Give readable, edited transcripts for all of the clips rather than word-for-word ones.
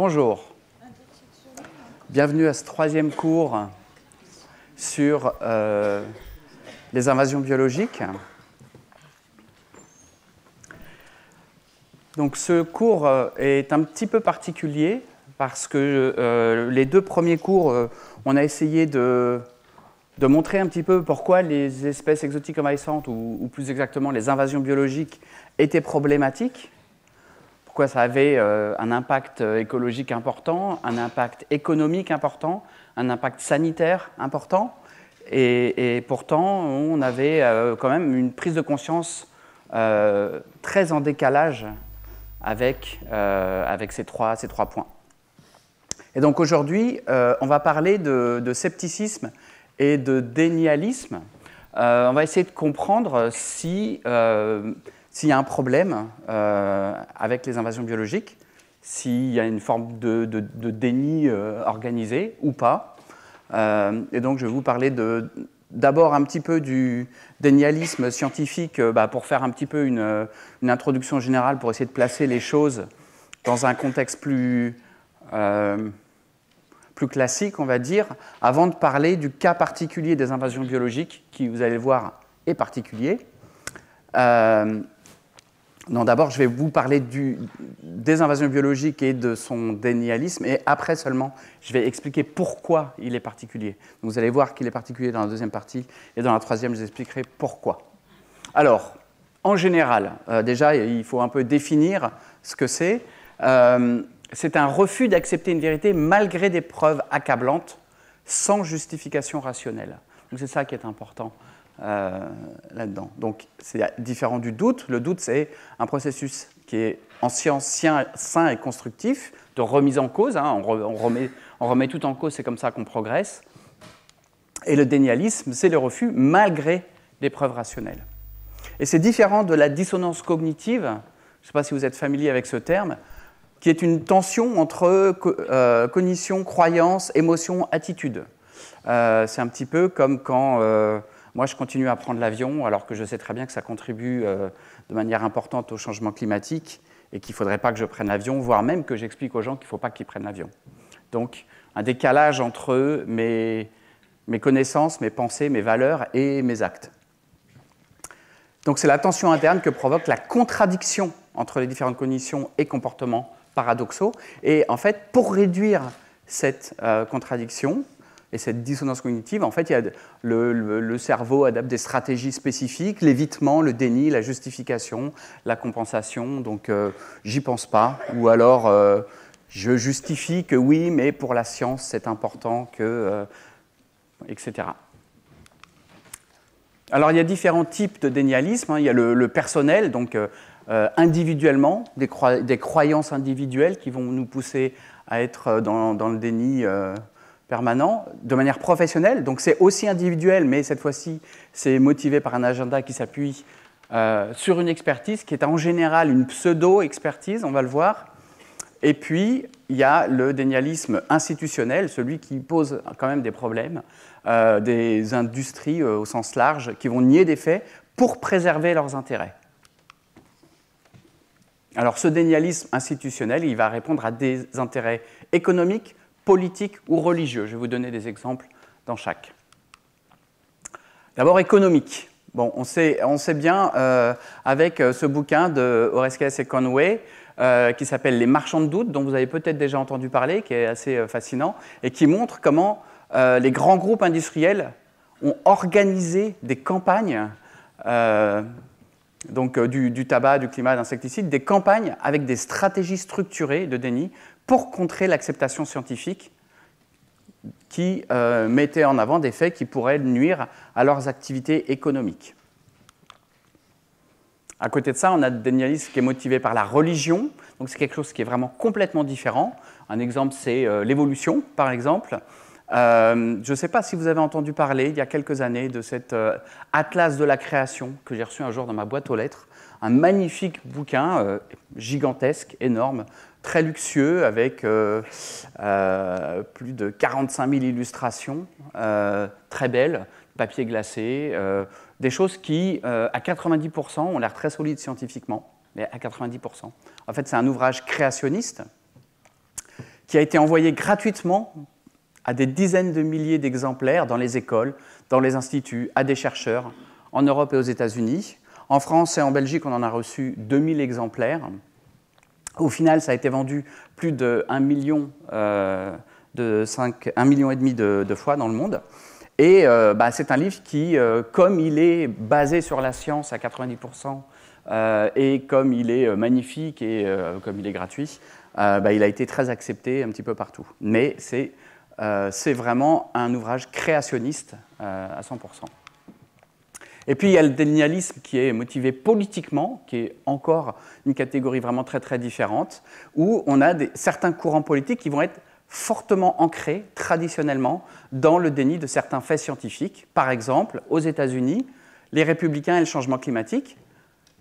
Bonjour, bienvenue à ce troisième cours sur les invasions biologiques. Donc ce cours est un petit peu particulier parce que les deux premiers cours, on a essayé de montrer un petit peu pourquoi les espèces exotiques envahissantes, ou plus exactement les invasions biologiques, étaient problématiques. Pourquoi ça avait un impact écologique important, un impact économique important, un impact sanitaire important. Et pourtant, on avait quand même une prise de conscience très en décalage avec ces trois points. Et donc aujourd'hui, on va parler de scepticisme et de dénialisme. On va essayer de comprendre s'il y a un problème avec les invasions biologiques, s'il y a une forme de déni organisé ou pas. Et donc je vais vous parler d'abord un petit peu du dénialisme scientifique pour faire un petit peu une introduction générale pour essayer de placer les choses dans un contexte plus classique, on va dire, avant de parler du cas particulier des invasions biologiques, qui, vous allez le voir, est particulier. Non, d'abord, je vais vous parler des invasions biologiques et de son dénialisme, et après seulement, je vais expliquer pourquoi il est particulier. Donc, vous allez voir qu'il est particulier dans la deuxième partie, et dans la troisième, je vous expliquerai pourquoi. Alors, en général, déjà, il faut un peu définir ce que c'est. C'est un refus d'accepter une vérité malgré des preuves accablantes, sans justification rationnelle. Donc, c'est ça qui est important. Là-dedans. Donc, c'est différent du doute. Le doute, c'est un processus qui est en science sain et constructif, de remise en cause. On remet tout en cause, c'est comme ça qu'on progresse. Et le dénialisme, c'est le refus malgré les preuves rationnelles. Et c'est différent de la dissonance cognitive, je ne sais pas si vous êtes familier avec ce terme, qui est une tension entre cognition, croyance, émotion, attitude. C'est un petit peu comme quand moi je continue à prendre l'avion alors que je sais très bien que ça contribue de manière importante au changement climatique et qu'il ne faudrait pas que je prenne l'avion, voire même que j'explique aux gens qu'il ne faut pas qu'ils prennent l'avion. Donc un décalage entre mes connaissances, mes pensées, mes valeurs et mes actes. Donc c'est la tension interne que provoque la contradiction entre les différentes cognitions et comportements paradoxaux. Et en fait, pour réduire cette contradiction et cette dissonance cognitive, en fait, il y a le cerveau adapte des stratégies spécifiques, l'évitement, le déni, la justification, la compensation. Donc, j'y pense pas. Ou alors, je justifie que oui, mais pour la science, c'est important que... etc. Alors, il y a différents types de dénialisme. Il y a le personnel, donc individuellement, des croyances individuelles qui vont nous pousser à être dans le déni permanent, de manière professionnelle. Donc c'est aussi individuel, mais cette fois-ci, c'est motivé par un agenda qui s'appuie sur une expertise qui est en général une pseudo-expertise, on va le voir. Et puis, il y a le dénialisme institutionnel, celui qui pose quand même des problèmes, des industries au sens large, qui vont nier des faits pour préserver leurs intérêts. Alors, ce dénialisme institutionnel, il va répondre à des intérêts économiques, politiques ou religieux. Je vais vous donner des exemples dans chaque. D'abord, économique. Bon, on sait bien, avec ce bouquin de Oreskes et Conway, qui s'appelle « Les marchands de doute », dont vous avez peut-être déjà entendu parler, qui est assez fascinant, et qui montre comment les grands groupes industriels ont organisé des campagnes donc du tabac, du climat, d'insecticides, des campagnes avec des stratégies structurées de déni pour contrer l'acceptation scientifique qui mettaient en avant des faits qui pourraient nuire à leurs activités économiques. À côté de ça, on a le dénialisme qui est motivé par la religion, donc c'est quelque chose qui est vraiment complètement différent. Un exemple, c'est l'évolution, par exemple. Je ne sais pas si vous avez entendu parler, il y a quelques années, de cet atlas de la création que j'ai reçu un jour dans ma boîte aux lettres. Un magnifique bouquin, gigantesque, énorme, très luxueux, avec plus de 45 000 illustrations, très belles, papier glacé, des choses qui, à 90%, ont l'air très solides scientifiquement, mais à 90%. En fait, c'est un ouvrage créationniste qui a été envoyé gratuitement à des dizaines de milliers d'exemplaires dans les écoles, dans les instituts, à des chercheurs, en Europe et aux États-Unis. En France et en Belgique, on en a reçu 2000 exemplaires. Au final, ça a été vendu plus de 1,5 million de fois dans le monde. Et c'est un livre qui, comme il est basé sur la science à 90%, et comme il est magnifique et comme il est gratuit, il a été très accepté un petit peu partout. Mais c'est vraiment un ouvrage créationniste à 100%. Et puis il y a le dénialisme qui est motivé politiquement, qui est encore une catégorie vraiment très très différente, où on a certains courants politiques qui vont être fortement ancrés traditionnellement dans le déni de certains faits scientifiques. Par exemple, aux États-Unis, les républicains et le changement climatique.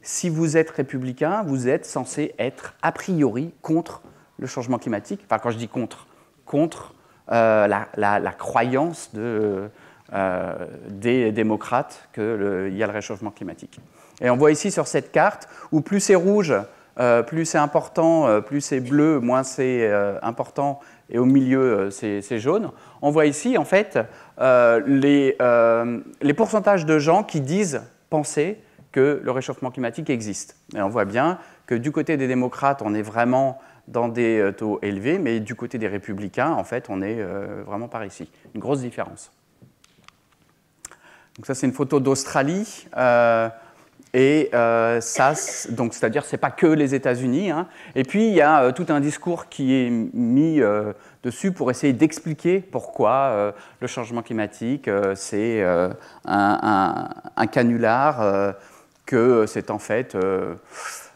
Si vous êtes républicain, vous êtes censé être a priori contre le changement climatique. Enfin, quand je dis contre la croyance des démocrates qu'il y a le réchauffement climatique. Et on voit ici sur cette carte où plus c'est rouge, plus c'est important, plus c'est bleu, moins c'est important, et au milieu c'est jaune. On voit ici en fait les pourcentages de gens qui disent penser que le réchauffement climatique existe. Et on voit bien que du côté des démocrates, on est vraiment dans des taux élevés, mais du côté des républicains, en fait, on est vraiment par ici. Une grosse différence. Donc ça, c'est une photo d'Australie. C'est-à-dire, c'est pas que les États-Unis. Hein. Et puis, il y a tout un discours qui est mis dessus pour essayer d'expliquer pourquoi le changement climatique, c'est un canular, que c'est en fait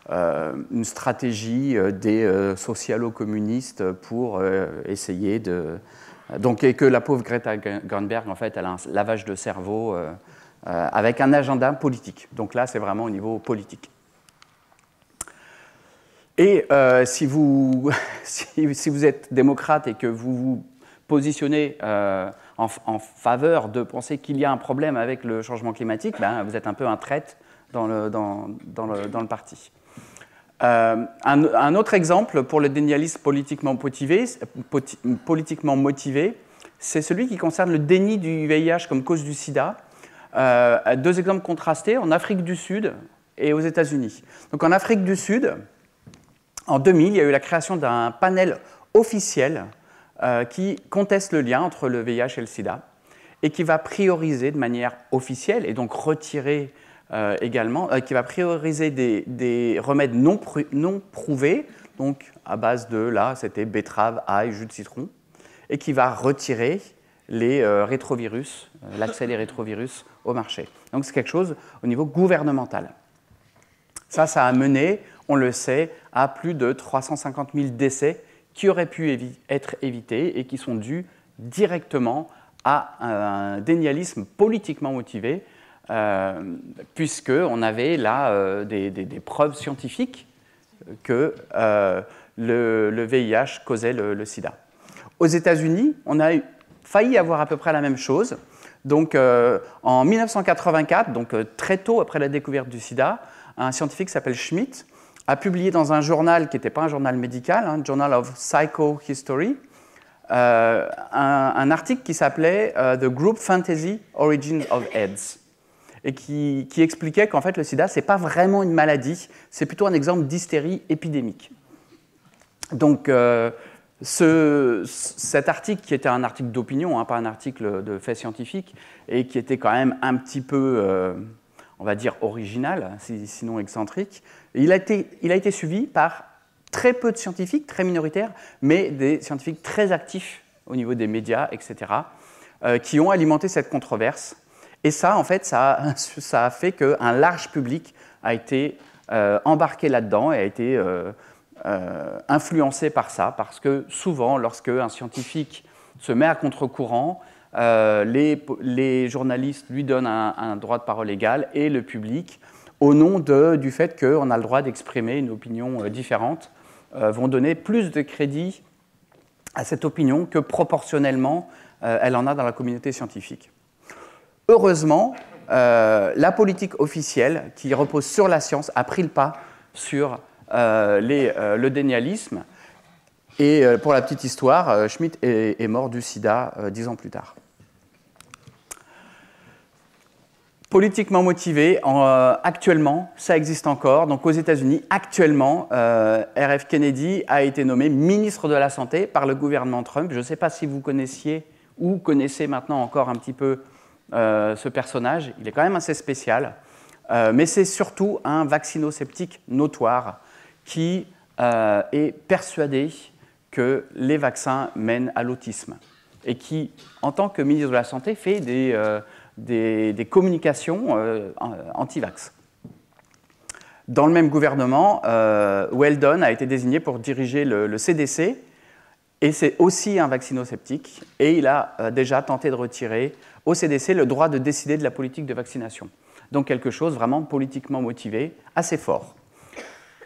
une stratégie des socialo-communistes pour essayer de... et que la pauvre Greta Thunberg, en fait, elle a un lavage de cerveau avec un agenda politique. Donc là, c'est vraiment au niveau politique. Et si vous êtes démocrate et que vous vous positionnez en faveur de penser qu'il y a un problème avec le changement climatique, vous êtes un peu un traître dans le parti. Un autre exemple pour le dénialisme politiquement motivé, c'est celui qui concerne le déni du VIH comme cause du sida. Deux exemples contrastés, en Afrique du Sud et aux États-Unis. Donc en Afrique du Sud, en 2000, il y a eu la création d'un panel officiel qui conteste le lien entre le VIH et le sida et qui va prioriser de manière officielle et donc retirer également, qui va prioriser des remèdes non prouvés, donc à base de, là, c'était betterave, ail, jus de citron, et qui va retirer les rétrovirus, l'accès des rétrovirus au marché. Donc c'est quelque chose au niveau gouvernemental. Ça a mené, on le sait, à plus de 350 000 décès qui auraient pu être évités et qui sont dus directement à un dénialisme politiquement motivé, puisqu'on avait là des preuves scientifiques que le VIH causait le sida. Aux États-Unis, on a failli avoir à peu près la même chose. Donc, en 1984, donc très tôt après la découverte du sida, un scientifique qui s'appelle Schmidt a publié dans un journal qui n'était pas un journal médical, hein, Journal of Psychohistory, un article qui s'appelait The Group Fantasy Origins of AIDS, et qui expliquait qu'en fait le sida, ce n'est pas vraiment une maladie, c'est plutôt un exemple d'hystérie épidémique. Donc, cet article, qui était un article d'opinion, hein, pas un article de fait scientifique, et qui était quand même un petit peu, on va dire, original, sinon excentrique, il a été suivi par très peu de scientifiques, très minoritaires, mais des scientifiques très actifs au niveau des médias, etc., qui ont alimenté cette controverse. Et ça, en fait, ça a fait qu'un large public a été embarqué là-dedans et a été influencé par ça, parce que souvent, lorsque un scientifique se met à contre-courant, les journalistes lui donnent un droit de parole égal et le public, au nom du fait qu'on a le droit d'exprimer une opinion différente, vont donner plus de crédit à cette opinion que proportionnellement elle en a dans la communauté scientifique. Heureusement, la politique officielle qui repose sur la science a pris le pas sur le dénialisme. Et pour la petite histoire, Schmitt est mort du sida 10 ans plus tard. Politiquement motivé, actuellement, ça existe encore. Donc aux États-Unis, actuellement, R.F. Kennedy a été nommé ministre de la Santé par le gouvernement Trump. Je ne sais pas si vous connaissiez ou connaissez maintenant encore un petit peu ce personnage. Il est quand même assez spécial. Mais c'est surtout un vaccinosceptique notoire qui est persuadé que les vaccins mènent à l'autisme et qui, en tant que ministre de la Santé, fait des communications anti-vax. Dans le même gouvernement, Weldon a été désigné pour diriger le CDC, et c'est aussi un vaccinosceptique, et il a déjà tenté de retirer au CDC le droit de décider de la politique de vaccination. Donc quelque chose vraiment politiquement motivé, assez fort.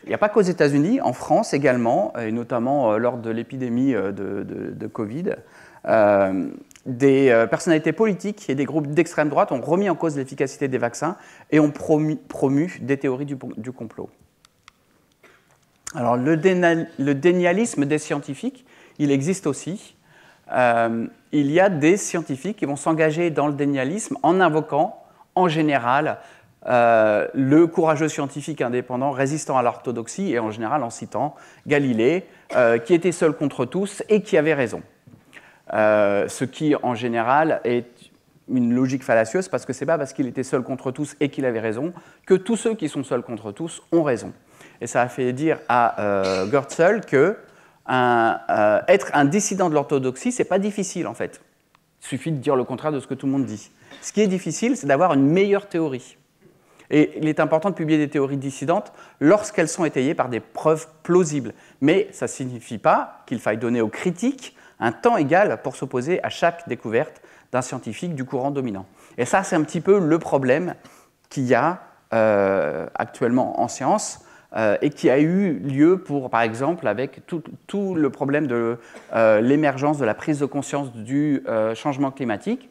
Il n'y a pas qu'aux États-Unis, en France également, et notamment lors de l'épidémie de Covid, des personnalités politiques et des groupes d'extrême droite ont remis en cause l'efficacité des vaccins et ont promu des théories du complot. Alors, le dénialisme des scientifiques, il existe aussi. Il y a des scientifiques qui vont s'engager dans le dénialisme en invoquant, en général, le courageux scientifique indépendant résistant à l'orthodoxie et en général en citant Galilée, qui était seul contre tous et qui avait raison. Ce qui, en général, est une logique fallacieuse parce que ce n'est pas parce qu'il était seul contre tous et qu'il avait raison que tous ceux qui sont seuls contre tous ont raison. Et ça a fait dire à Goertzel que être un dissident de l'orthodoxie, ce n'est pas difficile en fait. Il suffit de dire le contraire de ce que tout le monde dit. Ce qui est difficile, c'est d'avoir une meilleure théorie. Et il est important de publier des théories dissidentes lorsqu'elles sont étayées par des preuves plausibles. Mais ça ne signifie pas qu'il faille donner aux critiques un temps égal pour s'opposer à chaque découverte d'un scientifique du courant dominant. Et ça, c'est un petit peu le problème qu'il y a actuellement en science et qui a eu lieu, par exemple, avec tout le problème de l'émergence de la prise de conscience du changement climatique,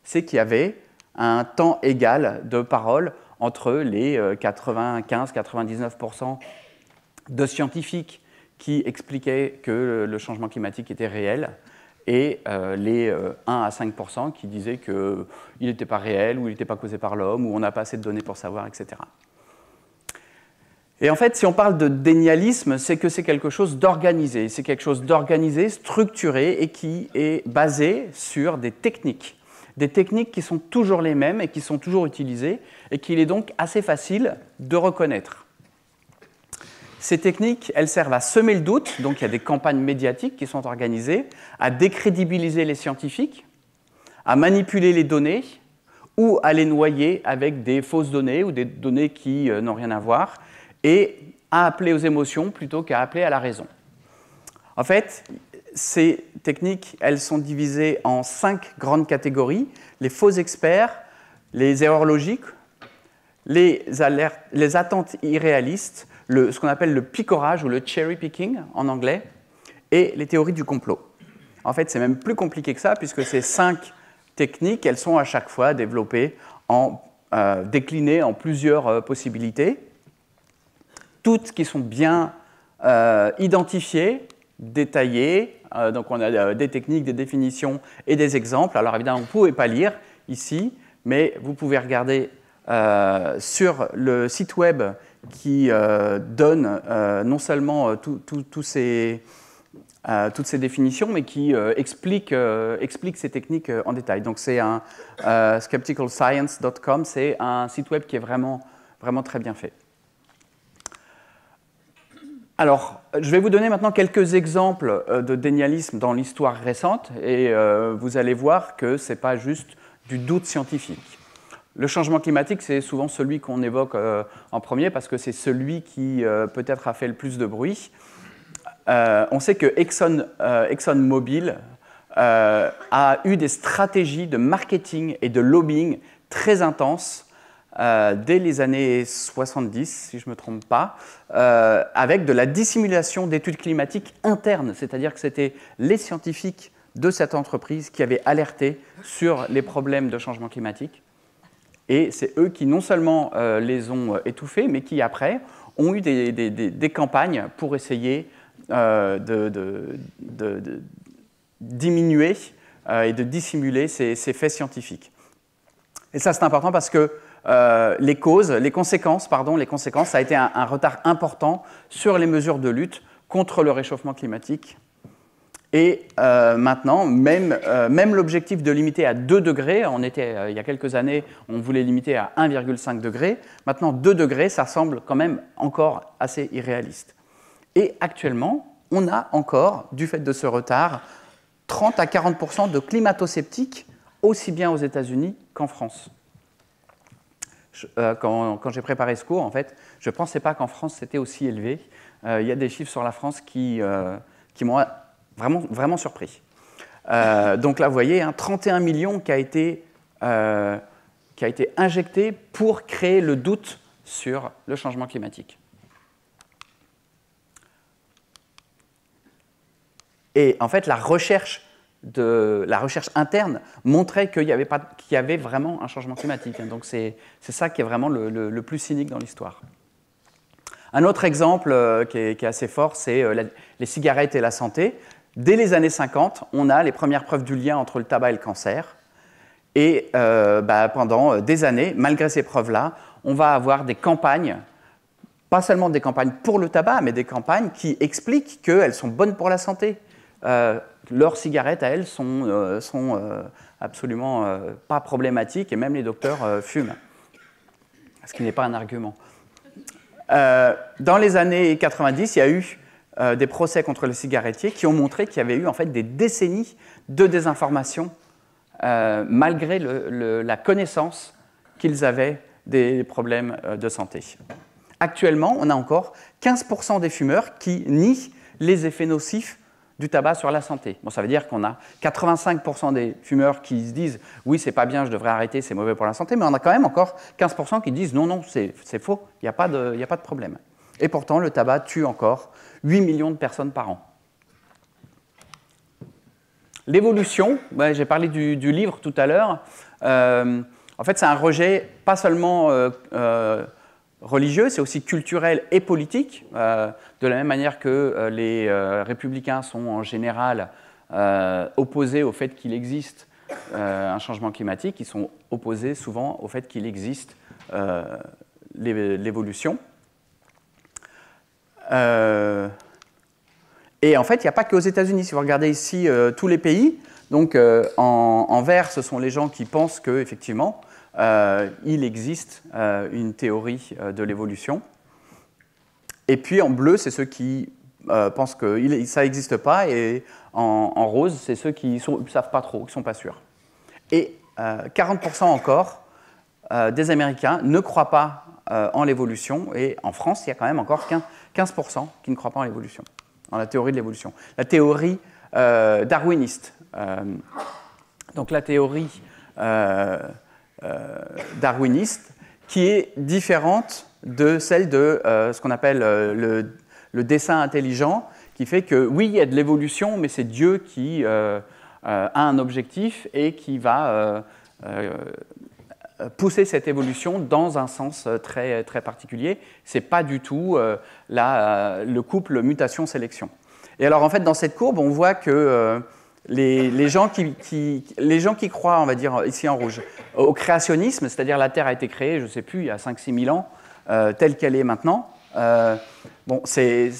c'est qu'il y avait un temps égal de parole entre les 95-99% de scientifiques qui expliquaient que le changement climatique était réel et les 1 à 5% qui disaient qu'il n'était pas réel ou il n'était pas causé par l'homme ou on n'a pas assez de données pour savoir, etc. Et en fait, si on parle de dénialisme, c'est que c'est quelque chose d'organisé. C'est quelque chose d'organisé, structuré et qui est basé sur des techniques. Des techniques qui sont toujours les mêmes et qui sont toujours utilisées et qu'il est donc assez facile de reconnaître. Ces techniques, elles servent à semer le doute, donc il y a des campagnes médiatiques qui sont organisées, à décrédibiliser les scientifiques, à manipuler les données ou à les noyer avec des fausses données ou des données qui n'ont rien à voir et à appeler aux émotions plutôt qu'à appeler à la raison. En fait, ces techniques, elles sont divisées en 5 grandes catégories. Les faux experts, les erreurs logiques, les attentes irréalistes, ce qu'on appelle le picorage ou le cherry picking en anglais, et les théories du complot. En fait, c'est même plus compliqué que ça, puisque ces 5 techniques, elles sont à chaque fois développées, déclinées en plusieurs possibilités, toutes qui sont bien identifiées, détaillées. Donc on a des techniques, des définitions et des exemples. Alors évidemment, vous ne pouvez pas lire ici, mais vous pouvez regarder sur le site web qui donne non seulement toutes ces définitions, mais qui explique ces techniques en détail. Donc c'est skepticalscience.com, c'est un site web qui est vraiment très bien fait. Alors, je vais vous donner maintenant quelques exemples de dénialisme dans l'histoire récente, et vous allez voir que ce n'est pas juste du doute scientifique. Le changement climatique, c'est souvent celui qu'on évoque en premier, parce que c'est celui qui peut-être a fait le plus de bruit. On sait que ExxonMobil a eu des stratégies de marketing et de lobbying très intenses dès les années 70, si je ne me trompe pas, avec de la dissimulation d'études climatiques internes, c'est-à-dire que c'était les scientifiques de cette entreprise qui avaient alerté sur les problèmes de changement climatique. Et c'est eux qui non seulement les ont étouffés, mais qui après ont eu des campagnes pour essayer diminuer et de dissimuler ces faits scientifiques. Et ça, c'est important parce que les conséquences, ça a été un retard important sur les mesures de lutte contre le réchauffement climatique. Et maintenant, même l'objectif de limiter à 2 degrés, il y a quelques années, on voulait limiter à 1,5 degré. Maintenant, 2 degrés, ça semble quand même encore assez irréaliste. Et actuellement, on a encore, du fait de ce retard, 30 à 40% de climato-sceptiques, aussi bien aux États-Unis qu'en France. Quand j'ai préparé ce cours, en fait, je ne pensais pas qu'en France, c'était aussi élevé. Il y a des chiffres sur la France qui m'ont vraiment surpris. Donc là, vous voyez, 31 millions qui a été injecté pour créer le doute sur le changement climatique. Et en fait, la recherche interne montrait qu'il y avait vraiment un changement climatique. Donc c'est ça qui est vraiment le plus cynique dans l'histoire. Un autre exemple qui est assez fort, c'est les cigarettes et la santé. Dès les années 50, on a les premières preuves du lien entre le tabac et le cancer. Et pendant des années, malgré ces preuves-là, on va avoir des campagnes, pas seulement des campagnes pour le tabac, mais des campagnes qui expliquent qu'elles sont bonnes pour la santé. Leurs cigarettes, à elles, sont absolument pas problématiques, et même les docteurs fument, ce qui n'est pas un argument. Dans les années 90, il y a eu des procès contre les cigarettiers qui ont montré qu'il y avait eu en fait des décennies de désinformation malgré la connaissance qu'ils avaient des problèmes de santé. Actuellement, on a encore 15% des fumeurs qui nient les effets nocifs du tabac sur la santé. Bon, ça veut dire qu'on a 85% des fumeurs qui se disent « oui, c'est pas bien, je devrais arrêter, c'est mauvais pour la santé », mais on a quand même encore 15% qui disent « non, non, c'est faux, il n'y a pas de problème ». Et pourtant, le tabac tue encore 8 millions de personnes par an. L'évolution, j'ai parlé du livre tout à l'heure. En fait, c'est un rejet pas seulement religieux, c'est aussi culturel et politique. De la même manière que les républicains sont en général opposés au fait qu'il existe un changement climatique, ils sont opposés souvent au fait qu'il existe l'évolution. Et en fait, il n'y a pas qu'aux États-Unis. Si vous regardez ici tous les pays, donc en vert, ce sont les gens qui pensent qu'effectivement, il existe une théorie de l'évolution. Et puis en bleu, c'est ceux qui pensent que ça n'existe pas. Et en rose, c'est ceux qui ne savent pas trop, qui ne sont pas sûrs. Et 40% encore des Américains ne croient pas en l'évolution. Et en France, il y a quand même encore 15% qui ne croient pas en l'évolution, dans la théorie de l'évolution. La théorie darwiniste. Donc la théorie darwiniste qui est différente de celle de ce qu'on appelle le dessin intelligent, qui fait que oui, il y a de l'évolution, mais c'est Dieu qui a un objectif et qui va pousser cette évolution dans un sens très, très particulier. Ce n'est pas du tout le couple mutation-sélection. Et alors, en fait, dans cette courbe, on voit que les gens qui croient, on va dire ici en rouge, au créationnisme, c'est-à-dire la Terre a été créée, je ne sais plus, il y a 5-6 000 ans, telle qu'elle est maintenant, bon, c'est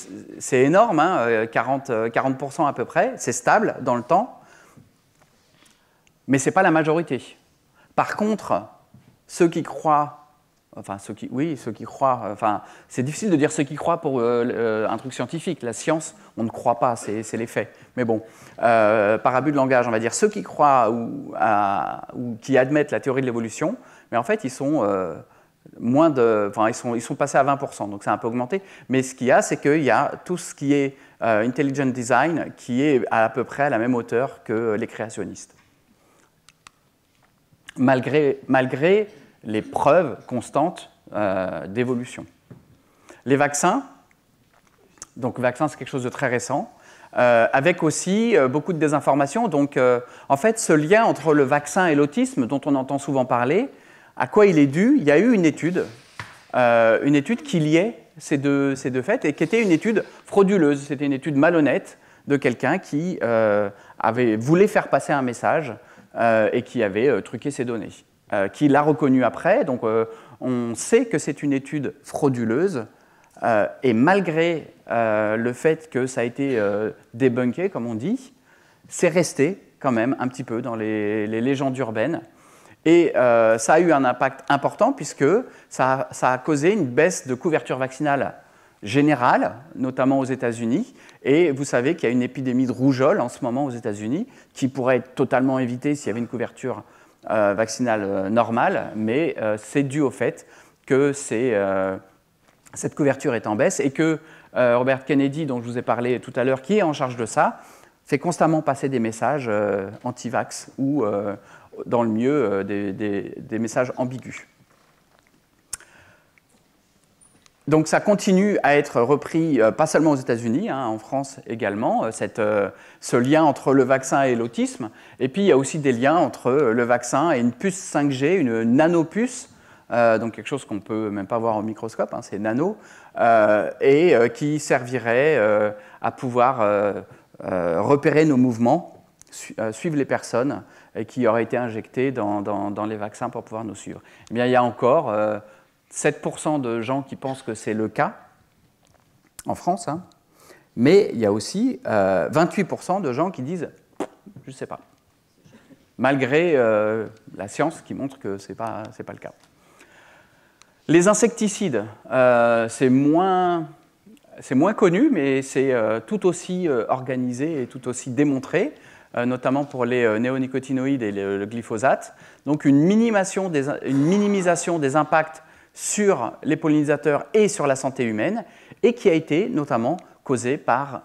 énorme, hein, 40% à peu près, c'est stable dans le temps, mais ce n'est pas la majorité. Par contre, ceux qui croient, enfin ceux qui croient, enfin c'est difficile de dire ceux qui croient pour un truc scientifique. La science, on ne croit pas, c'est les faits. Mais bon, par abus de langage, on va dire ceux qui croient ou qui admettent la théorie de l'évolution, mais en fait ils sont ils sont passés à 20%, donc c'est un peu augmenté. Mais ce qu'il y a, c'est qu'il y a tout ce qui est intelligent design qui est à peu près à la même hauteur que les créationnistes. Malgré les preuves constantes d'évolution. Les vaccins, donc vaccins c'est quelque chose de très récent, avec aussi beaucoup de désinformation. Donc en fait ce lien entre le vaccin et l'autisme dont on entend souvent parler, à quoi il est dû? Il y a eu une étude qui liait ces deux faits, et qui était une étude frauduleuse. C'était une étude malhonnête de quelqu'un qui voulait faire passer un message et qui avait truqué ses données, qui l'a reconnu après. Donc on sait que c'est une étude frauduleuse, et malgré le fait que ça a été débunké, comme on dit, c'est resté quand même un petit peu dans les légendes urbaines. Et ça a eu un impact important puisque ça a causé une baisse de couverture vaccinale générale, notamment aux États-Unis. Et vous savez qu'il y a une épidémie de rougeole en ce moment aux États-Unis qui pourrait être totalement évitée s'il y avait une couverture vaccinale normale, mais c'est dû au fait que cette couverture est en baisse et que Robert Kennedy, dont je vous ai parlé tout à l'heure, qui est en charge de ça, fait constamment passer des messages anti-vax ou, dans le mieux, des messages ambigus. Donc ça continue à être repris, pas seulement aux États-Unis, hein, en France également, ce lien entre le vaccin et l'autisme. Et puis il y a aussi des liens entre le vaccin et une puce 5G, une nanopuce, donc quelque chose qu'on ne peut même pas voir au microscope, hein, c'est nano, et qui servirait à pouvoir repérer nos mouvements, suivre les personnes et qui auraient été injectées dans les vaccins pour pouvoir nous suivre. Eh bien, il y a encore 7% de gens qui pensent que c'est le cas en France, hein, mais il y a aussi 28% de gens qui disent « je ne sais pas », malgré la science qui montre que ce n'est pas le cas. Les insecticides, c'est moins connu, mais c'est tout aussi organisé et tout aussi démontré, notamment pour les néonicotinoïdes et le glyphosate. Donc une minimisation des impacts sur les pollinisateurs et sur la santé humaine, et qui a été notamment causée par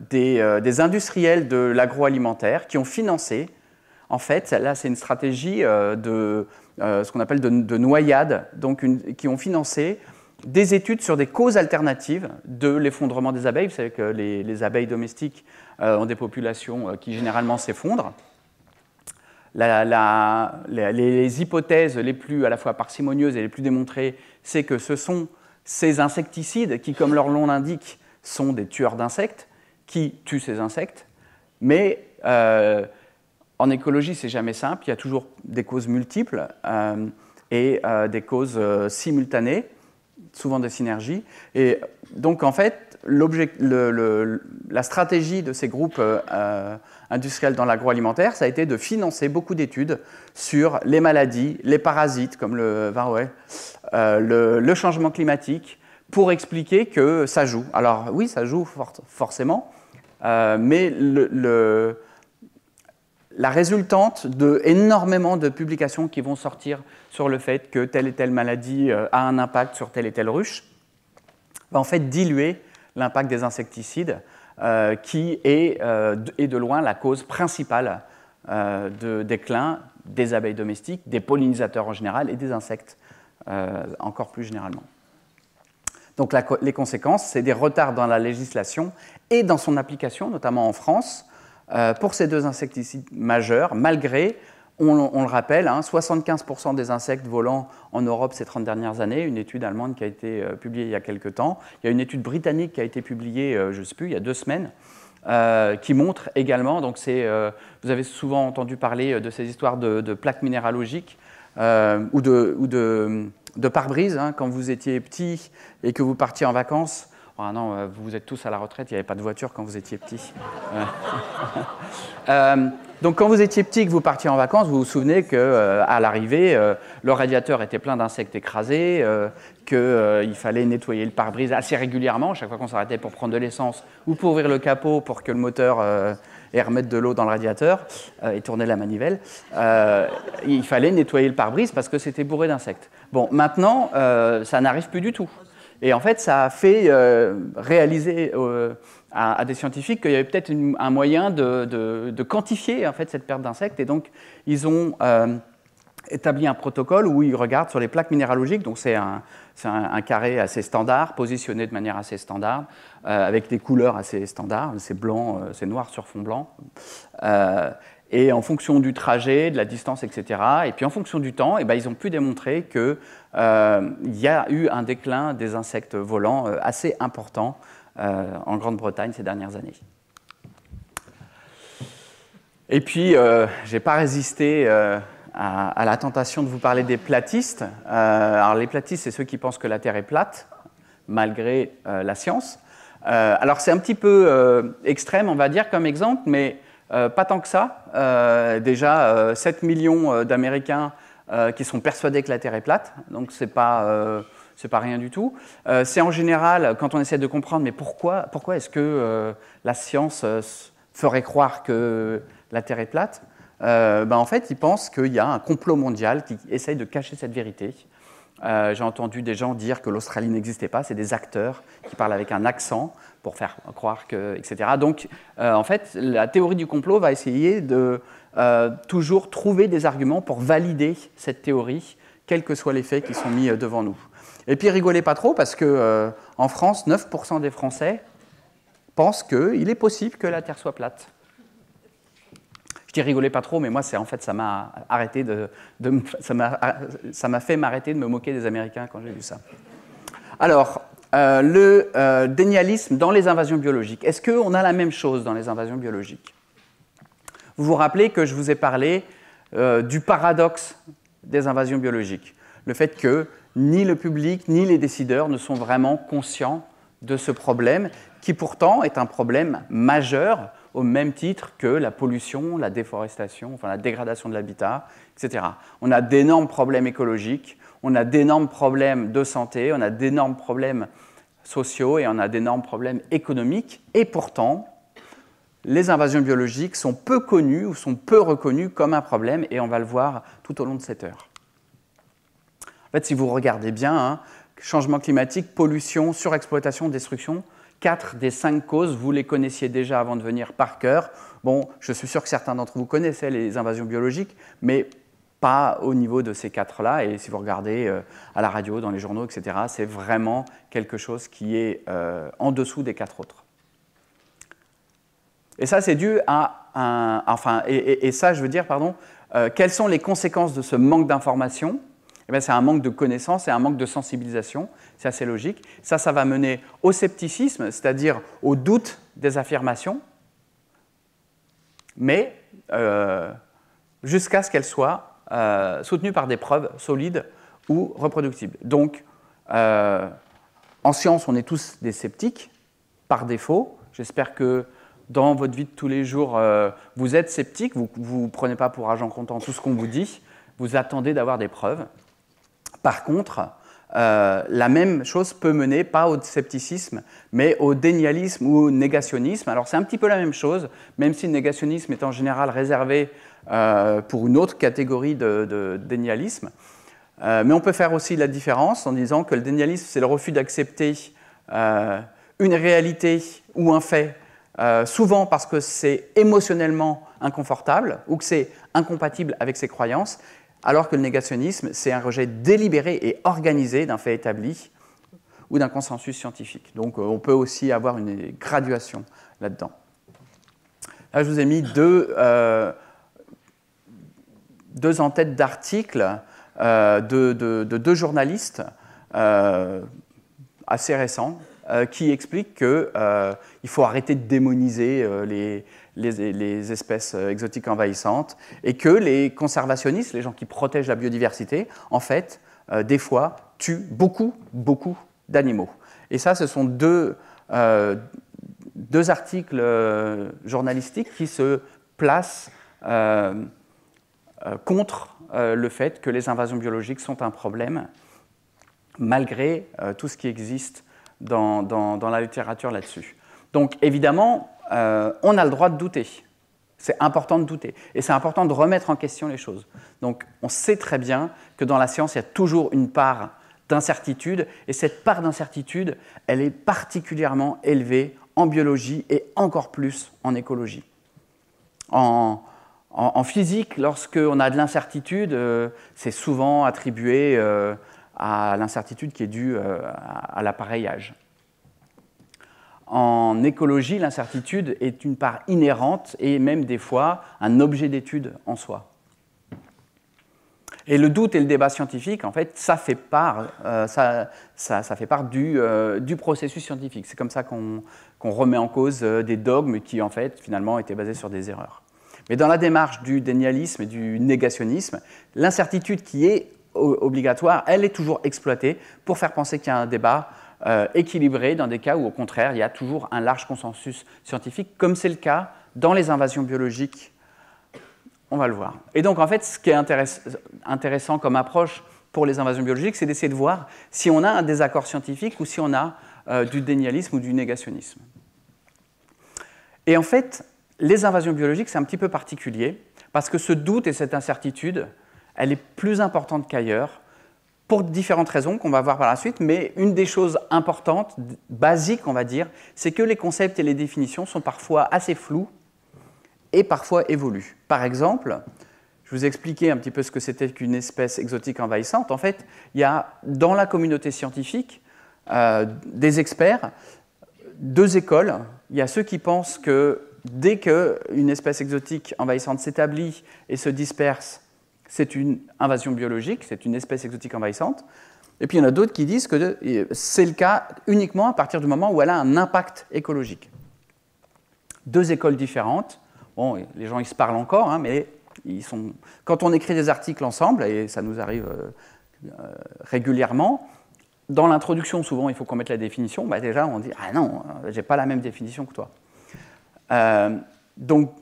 des industriels de l'agroalimentaire qui ont financé, en fait, là c'est une stratégie de ce qu'on appelle de noyade, donc qui ont financé des études sur des causes alternatives de l'effondrement des abeilles. Vous savez que les abeilles domestiques ont des populations qui généralement s'effondrent. Les hypothèses les plus à la fois parcimonieuses et les plus démontrées, c'est que ce sont ces insecticides qui, comme leur nom l'indique, sont des tueurs d'insectes, qui tuent ces insectes. Mais en écologie, c'est jamais simple, il y a toujours des causes multiples et des causes simultanées, souvent des synergies. Et donc, en fait, la stratégie de ces groupes industriels dans l'agroalimentaire, ça a été de financer beaucoup d'études sur les maladies, les parasites, comme le varroa, le changement climatique, pour expliquer que ça joue. Alors oui, ça joue forcément, mais la résultante d'énormément de publications qui vont sortir sur le fait que telle et telle maladie a un impact sur telle et telle ruche, va en fait diluer l'impact des insecticides, qui est de loin la cause principale de déclin des abeilles domestiques, des pollinisateurs en général et des insectes encore plus généralement. Donc les conséquences, c'est des retards dans la législation et dans son application, notamment en France, pour ces deux insecticides majeurs, malgré, on le rappelle, 75% des insectes volants en Europe ces 30 dernières années, une étude allemande qui a été publiée il y a quelques temps. Il y a une étude britannique qui a été publiée, je ne sais plus, il y a 2 semaines, qui montre également, donc vous avez souvent entendu parler de ces histoires de plaques minéralogiques ou de pare-brise, quand vous étiez petit et que vous partiez en vacances. Ah non, vous êtes tous à la retraite, il n'y avait pas de voiture quand vous étiez petit. Donc quand vous étiez petit et que vous partiez en vacances, vous vous souvenez qu'à l'arrivée, le radiateur était plein d'insectes écrasés, qu'il fallait nettoyer le pare-brise assez régulièrement, chaque fois qu'on s'arrêtait pour prendre de l'essence ou pour ouvrir le capot pour que le moteur et remettre de l'eau dans le radiateur et tourner la manivelle. Il fallait nettoyer le pare-brise parce que c'était bourré d'insectes. Bon, maintenant, ça n'arrive plus du tout. Et en fait, ça a fait réaliser à des scientifiques qu'il y avait peut-être un moyen de quantifier en fait, cette perte d'insectes. Et donc, ils ont établi un protocole où ils regardent sur les plaques minéralogiques. Donc, c'est un carré assez standard, positionné de manière assez standard, avec des couleurs assez standards. C'est blanc, c'est noir sur fond blanc. Et en fonction du trajet, de la distance, etc., et puis en fonction du temps, eh ben, ils ont pu démontrer qu'il y a eu un déclin des insectes volants assez important en Grande-Bretagne ces dernières années. Et puis, je n'ai pas résisté à la tentation de vous parler des platistes. Alors, les platistes, c'est ceux qui pensent que la Terre est plate, malgré la science. Alors, c'est un petit peu extrême, on va dire, comme exemple, mais pas tant que ça. Déjà, 7 millions d'Américains qui sont persuadés que la Terre est plate, donc c'est pas rien du tout. C'est en général, quand on essaie de comprendre, mais pourquoi est-ce que la science ferait croire que la Terre est plate, en fait, ils pensent qu'il y a un complot mondial qui essaye de cacher cette vérité. J'ai entendu des gens dire que l'Australie n'existait pas, c'est des acteurs qui parlent avec un accent pour faire croire que, etc. Donc, en fait, la théorie du complot va essayer de toujours trouver des arguments pour valider cette théorie, quels que soient les faits qui sont mis devant nous. Et puis, rigolez pas trop, parce qu'en France, 9% des Français pensent qu'il est possible que la Terre soit plate. Je dis rigolez pas trop, mais moi, en fait, ça m'a fait m'arrêter de me moquer des Américains quand j'ai vu ça. Alors, le dénialisme dans les invasions biologiques. Est-ce qu'on a la même chose dans les invasions biologiques? Vous vous rappelez que je vous ai parlé du paradoxe des invasions biologiques. Le fait que ni le public, ni les décideurs ne sont vraiment conscients de ce problème, qui pourtant est un problème majeur, au même titre que la pollution, la déforestation, enfin la dégradation de l'habitat, etc. On a d'énormes problèmes écologiques, on a d'énormes problèmes de santé, on a d'énormes problèmes sociaux et on a d'énormes problèmes économiques. Et pourtant, les invasions biologiques sont peu connues ou sont peu reconnues comme un problème, et on va le voir tout au long de cette heure. En fait, si vous regardez bien, changement climatique, pollution, surexploitation, destruction, 4 des 5 causes, vous les connaissiez déjà avant de venir par cœur. Bon, je suis sûr que certains d'entre vous connaissaient les invasions biologiques, mais pas au niveau de ces 4-là. Et si vous regardez à la radio, dans les journaux, etc., c'est vraiment quelque chose qui est en dessous des 4 autres. Et ça, c'est dû à ça, je veux dire, pardon, quelles sont les conséquences de ce manque d'information? Eh bien, c'est un manque de connaissances et un manque de sensibilisation, c'est assez logique. Ça va mener au scepticisme, c'est-à-dire au doute des affirmations, mais jusqu'à ce qu'elles soient soutenues par des preuves solides ou reproductibles. Donc, en science, on est tous des sceptiques, par défaut. J'espère que dans votre vie de tous les jours, vous êtes sceptique, vous ne prenez pas pour argent comptant tout ce qu'on vous dit, vous attendez d'avoir des preuves. Par contre, la même chose peut mener, pas au scepticisme, mais au dénialisme ou au négationnisme. Alors c'est un petit peu la même chose, même si le négationnisme est en général réservé pour une autre catégorie de dénialisme. Mais on peut faire aussi la différence en disant que le dénialisme, c'est le refus d'accepter une réalité ou un fait, souvent parce que c'est émotionnellement inconfortable ou que c'est incompatible avec ses croyances, alors que le négationnisme, c'est un rejet délibéré et organisé d'un fait établi ou d'un consensus scientifique. Donc on peut aussi avoir une graduation là-dedans. Là, je vous ai mis deux en-têtes d'articles de 2 journalistes assez récents qui expliquent qu'il faut arrêter de démoniser les espèces exotiques envahissantes et que les conservationnistes, les gens qui protègent la biodiversité, en fait, des fois, tuent beaucoup d'animaux. Et ça, ce sont deux articles journalistiques qui se placent contre le fait que les invasions biologiques sont un problème, malgré tout ce qui existe dans la littérature là-dessus. Donc, évidemment, on a le droit de douter. C'est important de douter. Et c'est important de remettre en question les choses. Donc, on sait très bien que dans la science, il y a toujours une part d'incertitude. Et cette part d'incertitude, elle est particulièrement élevée en biologie et encore plus en écologie. En physique, lorsqu'on a de l'incertitude, c'est souvent attribué à l'incertitude qui est due à l'appareillage. en écologie, l'incertitude est une part inhérente et même des fois un objet d'étude en soi. Et le doute et le débat scientifique, en fait, ça fait part, fait part du processus scientifique. C'est comme ça qu'on remet en cause des dogmes qui, en fait, finalement, étaient basés sur des erreurs. Mais dans la démarche du dénialisme et du négationnisme, l'incertitude qui est obligatoire, elle est toujours exploitée pour faire penser qu'il y a un débat équilibré dans des cas où, au contraire, il y a toujours un large consensus scientifique, comme c'est le cas dans les invasions biologiques. On va le voir. Et donc, en fait, ce qui est intéressant comme approche pour les invasions biologiques, c'est d'essayer de voir si on a un désaccord scientifique ou si on a du dénialisme ou du négationnisme. Et en fait, les invasions biologiques, c'est un petit peu particulier, parce que ce doute et cette incertitude, elle est plus importante qu'ailleurs, pour différentes raisons qu'on va voir par la suite, mais une des choses importantes, basiques, on va dire, c'est que les concepts et les définitions sont parfois assez flous, et parfois évoluent. Par exemple, je vous ai expliqué un petit peu ce que c'était qu'une espèce exotique envahissante. En fait, il y a dans la communauté scientifique des experts, deux écoles. Il y a ceux qui pensent que dès qu'une espèce exotique envahissante s'établit et se disperse, c'est une invasion biologique, c'est une espèce exotique envahissante. Et puis il y en a d'autres qui disent que c'est le cas uniquement à partir du moment où elle a un impact écologique. Deux écoles différentes. Bon, les gens, ils se parlent encore, hein, mais quand on écrit des articles ensemble, et ça nous arrive régulièrement, dans l'introduction, souvent, il faut qu'on mette la définition. Bah, déjà, on dit « Ah non, je n'ai pas la même définition que toi. » Donc,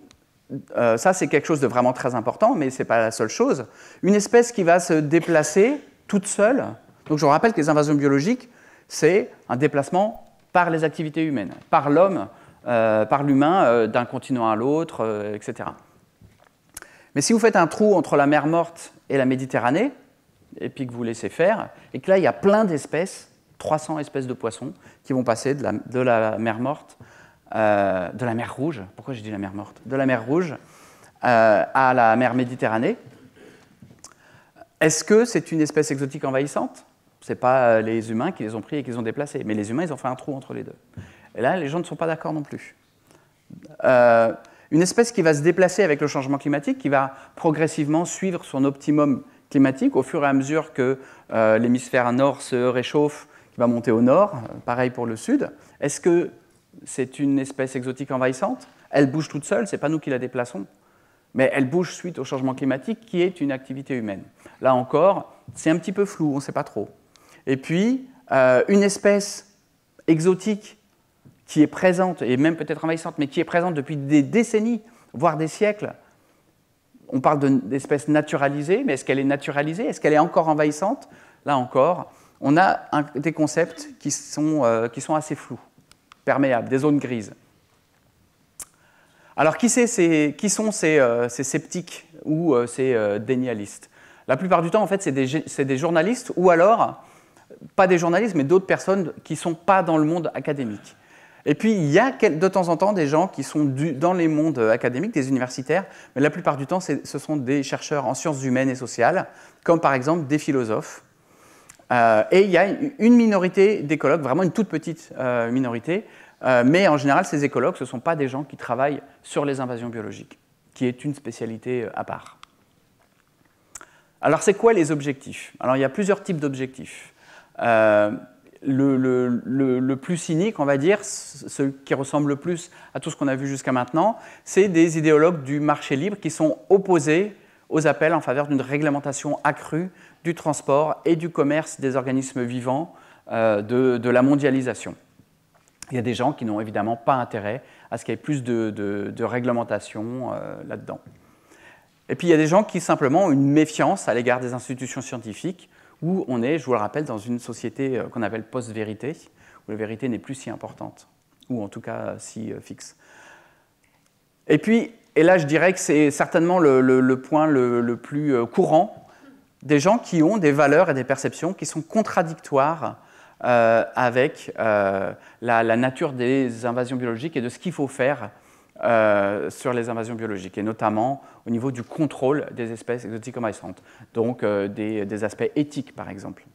ça, c'est quelque chose de vraiment très important, mais ce n'est pas la seule chose. Une espèce qui va se déplacer toute seule, donc je vous rappelle que les invasions biologiques, c'est un déplacement par les activités humaines, par l'homme, par l'humain, d'un continent à l'autre, etc. Mais si vous faites un trou entre la mer Morte et la Méditerranée, et puis que vous laissez faire, et que là, il y a plein d'espèces, 300 espèces de poissons, qui vont passer de la mer Morte, de la mer Rouge, pourquoi j'ai dit la mer Morte? De la mer Rouge à la mer Méditerranée. Est-ce que c'est une espèce exotique envahissante? Ce n'est pas les humains qui les ont pris et qui les ont déplacés, mais les humains, ils ont fait un trou entre les deux. Et là, les gens ne sont pas d'accord non plus. Une espèce qui va se déplacer avec le changement climatique, qui va progressivement suivre son optimum climatique au fur et à mesure que l'hémisphère nord se réchauffe, qui va monter au nord, pareil pour le sud. Est-ce que c'est une espèce exotique envahissante? Elle bouge toute seule, ce n'est pas nous qui la déplaçons, mais elle bouge suite au changement climatique qui est une activité humaine. Là encore, c'est un petit peu flou, on ne sait pas trop. Et puis, une espèce exotique qui est présente, et même peut-être envahissante, mais qui est présente depuis des décennies, voire des siècles. On parle d'espèces naturalisées, mais est-ce qu'elle est naturalisée? Est-ce qu'elle est encore envahissante? Là encore, on a des concepts qui sont assez flous, perméables, des zones grises. Alors, qui sont ces sceptiques ou ces dénialistes? La plupart du temps, en fait, c'est des journalistes, ou alors, pas des journalistes, mais d'autres personnes qui ne sont pas dans le monde académique. Et puis, il y a de temps en temps des gens qui sont dans les mondes académiques, des universitaires, mais la plupart du temps, ce sont des chercheurs en sciences humaines et sociales, comme par exemple des philosophes. Et il y a une minorité d'écologues, vraiment une toute petite minorité, mais en général, ces écologues, ce ne sont pas des gens qui travaillent sur les invasions biologiques, qui est une spécialité à part. Alors, c'est quoi les objectifs? Alors, il y a plusieurs types d'objectifs. Le plus cynique, on va dire, ce qui ressemble le plus à tout ce qu'on a vu jusqu'à maintenant, c'est des idéologues du marché libre qui sont opposés aux appels en faveur d'une réglementation accrue du transport et du commerce des organismes vivants, de la mondialisation. Il y a des gens qui n'ont évidemment pas intérêt à ce qu'il y ait plus de réglementation là-dedans. Et puis il y a des gens qui simplement ont une méfiance à l'égard des institutions scientifiques, où on est, je vous le rappelle, dans une société qu'on appelle post-vérité, où la vérité n'est plus si importante, ou en tout cas si fixe. Et puis, et là je dirais que c'est certainement le point le plus courant, des gens qui ont des valeurs et des perceptions qui sont contradictoires avec la nature des invasions biologiques et de ce qu'il faut faire sur les invasions biologiques, et notamment au niveau du contrôle des espèces exotiques envahissantes, donc des aspects éthiques par exemple.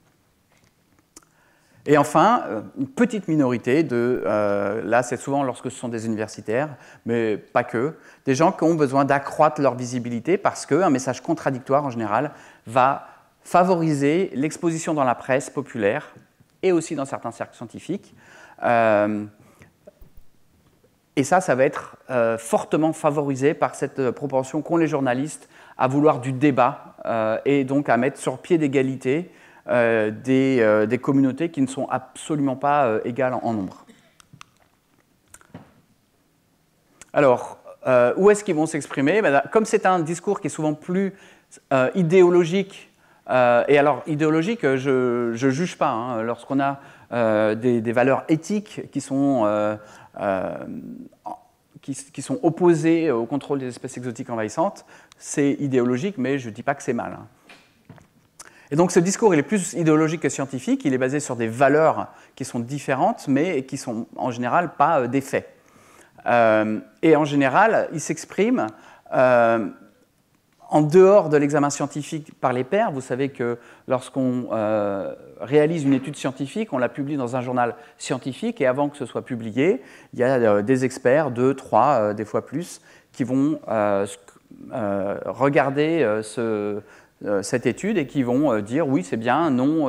Et enfin, une petite minorité là c'est souvent lorsque ce sont des universitaires, mais pas que, des gens qui ont besoin d'accroître leur visibilité parce qu'un message contradictoire en général va favoriser l'exposition dans la presse populaire et aussi dans certains cercles scientifiques. Et ça va être fortement favorisé par cette propension qu'ont les journalistes à vouloir du débat et donc à mettre sur pied d'égalité des communautés qui ne sont absolument pas égales en nombre. Alors, où est-ce qu'ils vont s'exprimer? Comme c'est un discours qui est souvent plus idéologique, et alors idéologique, je ne juge pas, hein, lorsqu'on a des valeurs éthiques qui sont opposées au contrôle des espèces exotiques envahissantes, c'est idéologique, mais je ne dis pas que c'est mal. Hein. Et donc ce discours, il est plus idéologique que scientifique, il est basé sur des valeurs qui sont différentes, mais qui sont en général pas des faits. Et en général, il s'exprime en dehors de l'examen scientifique par les pairs. Vous savez que lorsqu'on réalise une étude scientifique, on la publie dans un journal scientifique, et avant que ce soit publié, il y a des experts, 2, 3, des fois plus, qui vont regarder cette étude et qui vont dire oui, c'est bien, non,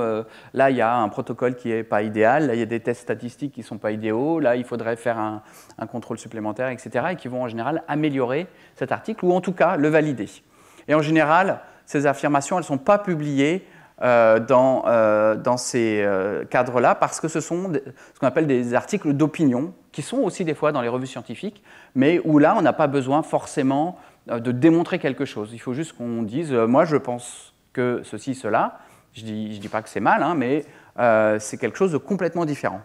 là il y a un protocole qui n'est pas idéal, là il y a des tests statistiques qui ne sont pas idéaux, là il faudrait faire un contrôle supplémentaire, etc. et qui vont en général améliorer cet article ou en tout cas le valider. Et en général, ces affirmations, elles ne sont pas publiées dans ces cadres-là parce que ce sont ce qu'on appelle des articles d'opinion qui sont aussi des fois dans les revues scientifiques, mais où là on n'a pas besoin forcément de démontrer quelque chose. Il faut juste qu'on dise moi je pense que ceci, cela. Je dis pas que c'est mal, hein, mais c'est quelque chose de complètement différent.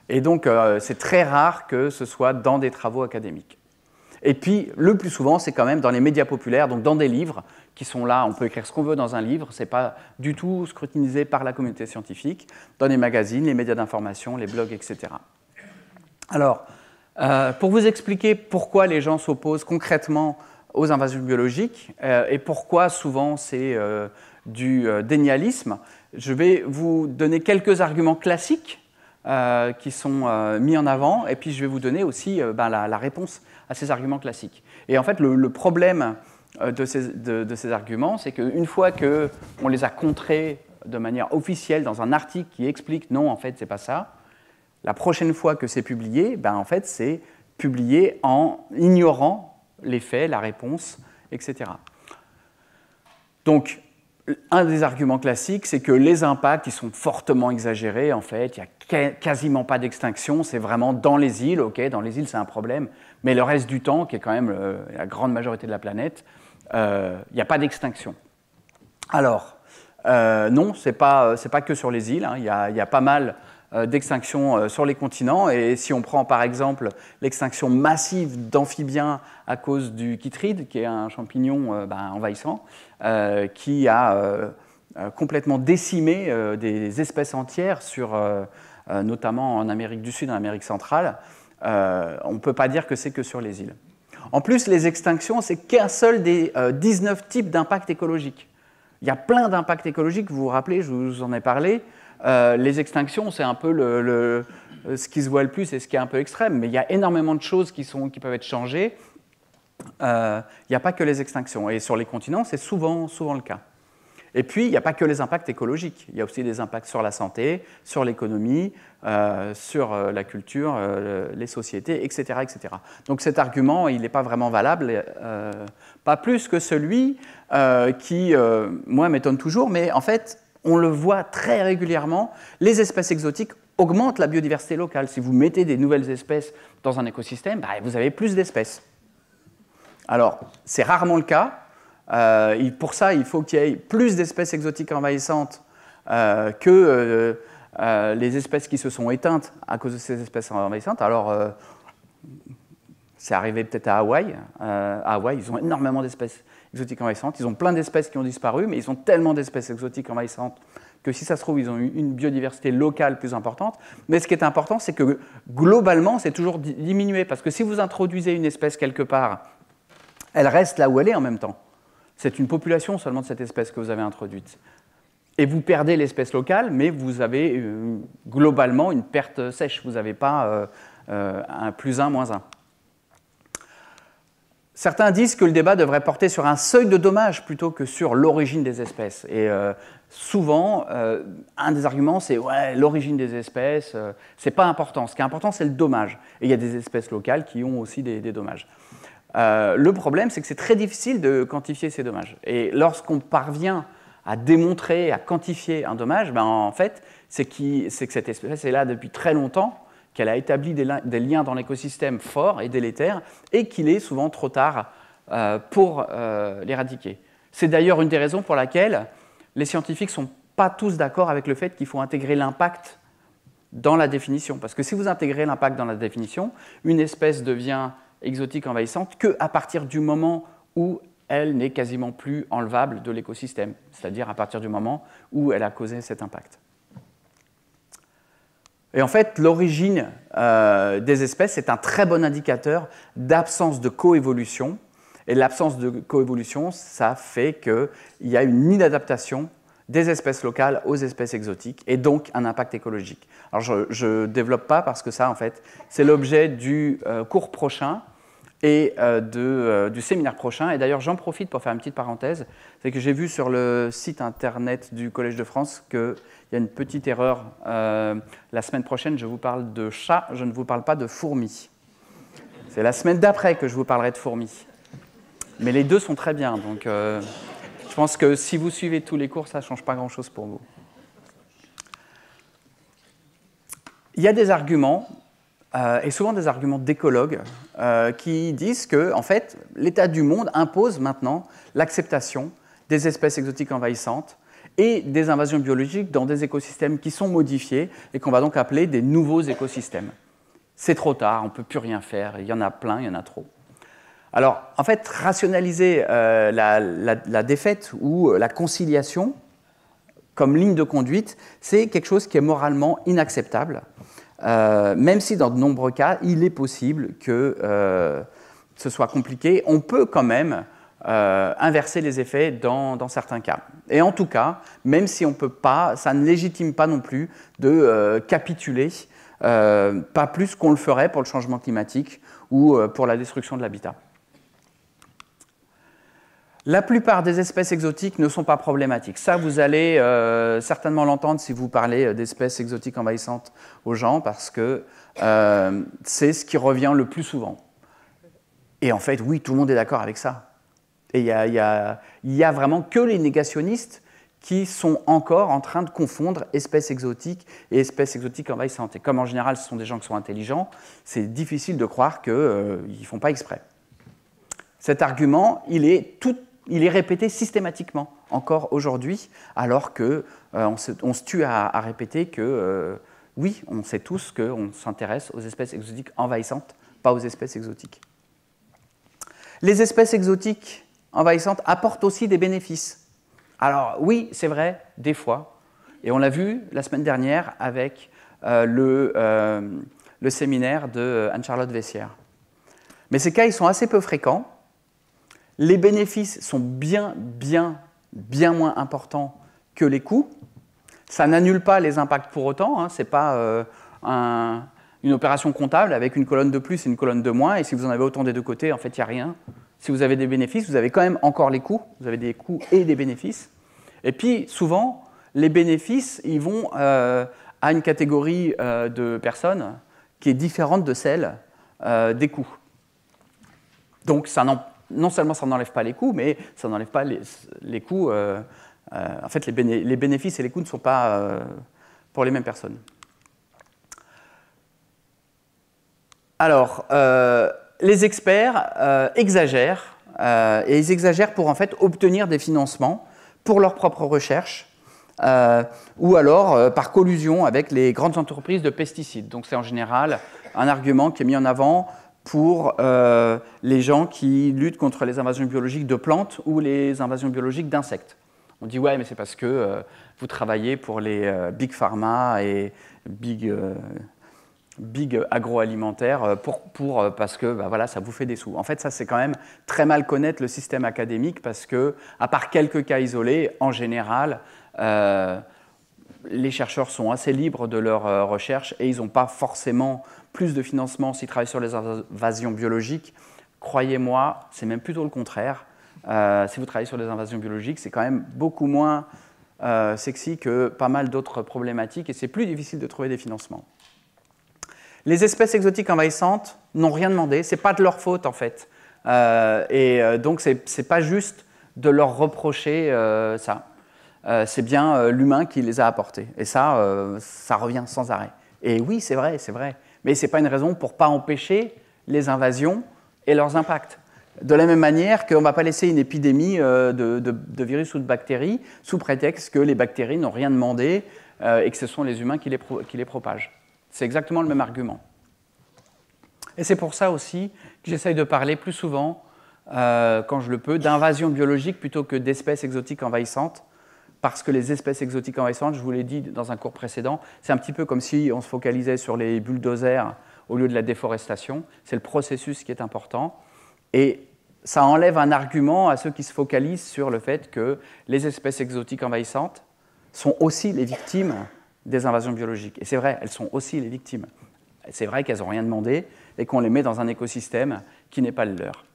Et donc c'est très rare que ce soit dans des travaux académiques. Et puis le plus souvent c'est quand même dans les médias populaires, donc dans des livres qui sont là, on peut écrire ce qu'on veut dans un livre, c'est pas du tout scrutinisé par la communauté scientifique, dans les magazines, les médias d'information, les blogs, etc. Alors, pour vous expliquer pourquoi les gens s'opposent concrètement aux invasions biologiques et pourquoi souvent c'est du dénialisme, je vais vous donner quelques arguments classiques qui sont mis en avant, et puis je vais vous donner aussi la réponse à ces arguments classiques. Et en fait, le problème de ces arguments, c'est qu'une fois qu'on les a contrés de manière officielle dans un article qui explique non, en fait, c'est pas ça, la prochaine fois que c'est publié, en fait, c'est publié en ignorant les faits, la réponse, etc. Donc, un des arguments classiques, c'est que les impacts, ils sont fortement exagérés, en fait, il n'y a quasiment pas d'extinction, c'est vraiment dans les îles, ok, dans les îles c'est un problème, mais le reste du temps, qui est quand même la grande majorité de la planète, il n'y a pas d'extinction. Alors, non, ce n'est pas que sur les îles, hein, il y a pas mal d'extinctions sur les continents, et si on prend par exemple l'extinction massive d'amphibiens à cause du chytride, qui est un champignon envahissant, qui a complètement décimé des espèces entières, notamment en Amérique du Sud et en Amérique centrale, on ne peut pas dire que c'est que sur les îles. En plus, les extinctions, c'est qu'un seul des 19 types d'impacts écologiques. Il y a plein d'impacts écologiques, vous vous rappelez, je vous en ai parlé. Les extinctions, c'est un peu ce qui se voit le plus et ce qui est un peu extrême, mais il y a énormément de choses qui peuvent être changées. Il n'y a pas que les extinctions. Et sur les continents, c'est souvent le cas. Et puis, il n'y a pas que les impacts écologiques. Il y a aussi des impacts sur la santé, sur l'économie, sur la culture, les sociétés, etc., etc. Donc cet argument, il n'est pas vraiment valable, pas plus que celui qui, moi, m'étonne toujours, mais en fait, on le voit très régulièrement, les espèces exotiques augmentent la biodiversité locale. Si vous mettez des nouvelles espèces dans un écosystème, vous avez plus d'espèces. Alors, c'est rarement le cas. Pour ça, il faut qu'il y ait plus d'espèces exotiques envahissantes que les espèces qui se sont éteintes à cause de ces espèces envahissantes. Alors, c'est arrivé peut-être à Hawaï. À Hawaï, ils ont énormément d'espèces exotiques envahissantes. Ils ont plein d'espèces qui ont disparu, mais ils ont tellement d'espèces exotiques envahissantes que si ça se trouve, ils ont eu une biodiversité locale plus importante. Mais ce qui est important, c'est que globalement, c'est toujours diminué. Parce que si vous introduisez une espèce quelque part, elle reste là où elle est en même temps. C'est une population seulement de cette espèce que vous avez introduite. et vous perdez l'espèce locale, mais vous avez globalement une perte sèche. Vous n'avez pas un +1, -1. Certains disent que le débat devrait porter sur un seuil de dommage plutôt que sur l'origine des espèces. Et souvent, un des arguments, c'est ouais, l'origine des espèces, c'est pas important. Ce qui est important, c'est le dommage. Et il y a des espèces locales qui ont aussi des dommages. Le problème, c'est que c'est très difficile de quantifier ces dommages. Et lorsqu'on parvient à démontrer, à quantifier un dommage, ben, en fait, c'est que cette espèce est là depuis très longtemps, qu'elle a établi des liens dans l'écosystème forts et délétères, et qu'il est souvent trop tard pour l'éradiquer. C'est d'ailleurs une des raisons pour laquelle les scientifiques ne sont pas tous d'accord avec le fait qu'il faut intégrer l'impact dans la définition. Parce que si vous intégrez l'impact dans la définition, une espèce devient exotique envahissante qu'à partir du moment où elle n'est quasiment plus enlevable de l'écosystème, c'est-à-dire à partir du moment où elle a causé cet impact. Et en fait, l'origine des espèces est un très bon indicateur d'absence de coévolution. Et l'absence de coévolution, ça fait qu'il y a une inadaptation des espèces locales aux espèces exotiques, et donc un impact écologique. Alors je ne développe pas parce que ça, en fait, c'est l'objet du cours prochain et du séminaire prochain. Et d'ailleurs, j'en profite pour faire une petite parenthèse, c'est que j'ai vu sur le site internet du Collège de France qu'il y a une petite erreur. La semaine prochaine, je vous parle de chats, je ne vous parle pas de fourmis. C'est la semaine d'après que je vous parlerai de fourmis. Mais les deux sont très bien, donc je pense que si vous suivez tous les cours, ça ne change pas grand-chose pour vous. Il y a des arguments, et souvent des arguments d'écologues, qui disent que, en fait, l'état du monde impose maintenant l'acceptation des espèces exotiques envahissantes et des invasions biologiques dans des écosystèmes qui sont modifiés et qu'on va donc appeler des nouveaux écosystèmes. C'est trop tard, on ne peut plus rien faire, il y en a plein, il y en a trop. Alors, en fait, rationaliser la défaite ou la conciliation comme ligne de conduite, c'est quelque chose qui est moralement inacceptable, même si dans de nombreux cas, il est possible que ce soit compliqué. On peut quand même inverser les effets dans certains cas. Et en tout cas, même si on ne peut pas, ça ne légitime pas non plus de capituler, pas plus qu'on le ferait pour le changement climatique ou pour la destruction de l'habitat. La plupart des espèces exotiques ne sont pas problématiques. Ça, vous allez certainement l'entendre si vous parlez d'espèces exotiques envahissantes aux gens, parce que c'est ce qui revient le plus souvent. Et en fait, oui, tout le monde est d'accord avec ça. Et il y a vraiment que les négationnistes qui sont encore en train de confondre espèces exotiques et espèces exotiques envahissantes. Et comme en général, ce sont des gens qui sont intelligents, c'est difficile de croire qu'ils ne font pas exprès. Cet argument, il est répété systématiquement, encore aujourd'hui, alors qu'on se tue à répéter que, oui, on sait tous qu'on s'intéresse aux espèces exotiques envahissantes, pas aux espèces exotiques. Les espèces exotiques envahissantes apportent aussi des bénéfices. Alors oui, c'est vrai, des fois, et on l'a vu la semaine dernière avec le séminaire de Anne-Charlotte Vessière. Mais ces cas, ils sont assez peu fréquents. Les bénéfices sont bien moins importants que les coûts. Ça n'annule pas les impacts pour autant. Hein. Ce n'est pas une opération comptable avec une colonne de plus et une colonne de moins. Et si vous en avez autant des deux côtés, en fait, il n'y a rien. Si vous avez des bénéfices, vous avez quand même encore les coûts. Vous avez des coûts et des bénéfices. Et puis, souvent, les bénéfices, ils vont à une catégorie de personnes qui est différente de celle des coûts. Donc, non seulement ça n'enlève pas les coûts, mais ça n'enlève pas les coûts. En fait, les bénéfices et les coûts ne sont pas pour les mêmes personnes. Alors, les experts exagèrent, et ils exagèrent pour en fait obtenir des financements pour leurs propres recherches, ou alors par collusion avec les grandes entreprises de pesticides. Donc c'est en général un argument qui est mis en avant pour les gens qui luttent contre les invasions biologiques de plantes ou les invasions biologiques d'insectes. On dit « ouais, mais c'est parce que vous travaillez pour les big pharma et big agroalimentaire parce que bah, voilà, ça vous fait des sous. » En fait, ça, c'est quand même très mal connaître le système académique parce que, à part quelques cas isolés, en général, Les chercheurs sont assez libres de leur recherche et ils n'ont pas forcément plus de financement s'ils travaillent sur les invasions biologiques. Croyez-moi, c'est même plutôt le contraire. Si vous travaillez sur les invasions biologiques, c'est quand même beaucoup moins sexy que pas mal d'autres problématiques et c'est plus difficile de trouver des financements. Les espèces exotiques envahissantes n'ont rien demandé, ce n'est pas de leur faute en fait. Donc ce n'est pas juste de leur reprocher ça. C'est bien l'humain qui les a apportés. Et ça revient sans arrêt. Et oui, c'est vrai. Mais ce n'est pas une raison pour ne pas empêcher les invasions et leurs impacts. De la même manière qu'on ne va pas laisser une épidémie de virus ou de bactéries sous prétexte que les bactéries n'ont rien demandé et que ce sont les humains qui les propagent. C'est exactement le même argument. Et c'est pour ça aussi que j'essaye de parler plus souvent, quand je le peux, d'invasion biologique plutôt que d'espèces exotiques envahissantes. Parce que les espèces exotiques envahissantes, je vous l'ai dit dans un cours précédent, c'est un petit peu comme si on se focalisait sur les bulldozers au lieu de la déforestation. C'est le processus qui est important. Et ça enlève un argument à ceux qui se focalisent sur le fait que les espèces exotiques envahissantes sont aussi les victimes des invasions biologiques. Et c'est vrai, elles sont aussi les victimes. C'est vrai qu'elles n'ont rien demandé et qu'on les met dans un écosystème qui n'est pas le leur.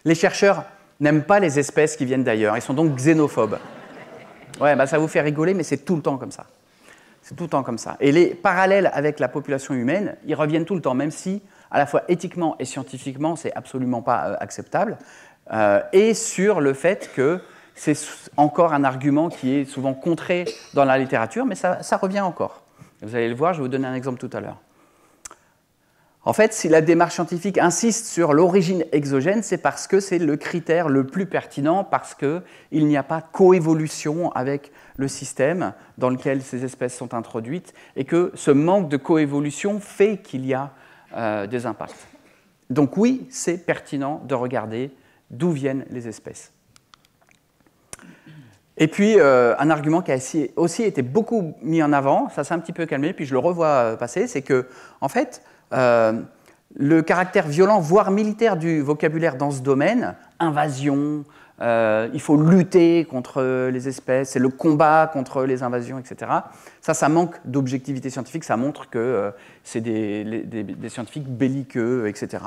Les chercheurs n'aiment pas les espèces qui viennent d'ailleurs. Ils sont donc xénophobes. Ouais, bah ça vous fait rigoler, mais c'est tout le temps comme ça. C'est tout le temps comme ça. Et les parallèles avec la population humaine, ils reviennent tout le temps, même si, à la fois éthiquement et scientifiquement, c'est absolument pas acceptable. Et sur le fait que c'est encore un argument qui est souvent contré dans la littérature, mais ça revient encore. Vous allez le voir, je vais vous donner un exemple tout à l'heure. En fait, si la démarche scientifique insiste sur l'origine exogène, c'est parce que c'est le critère le plus pertinent, parce qu'il n'y a pas de coévolution avec le système dans lequel ces espèces sont introduites, et que ce manque de coévolution fait qu'il y a des impacts. Donc oui, c'est pertinent de regarder d'où viennent les espèces. Et puis, un argument qui a aussi été beaucoup mis en avant, ça s'est un petit peu calmé, puis je le revois passer, c'est que, en fait, le caractère violent, voire militaire du vocabulaire dans ce domaine, invasion, il faut lutter contre les espèces, c'est le combat contre les invasions, etc. Ça manque d'objectivité scientifique, ça montre que c'est des scientifiques belliqueux, etc.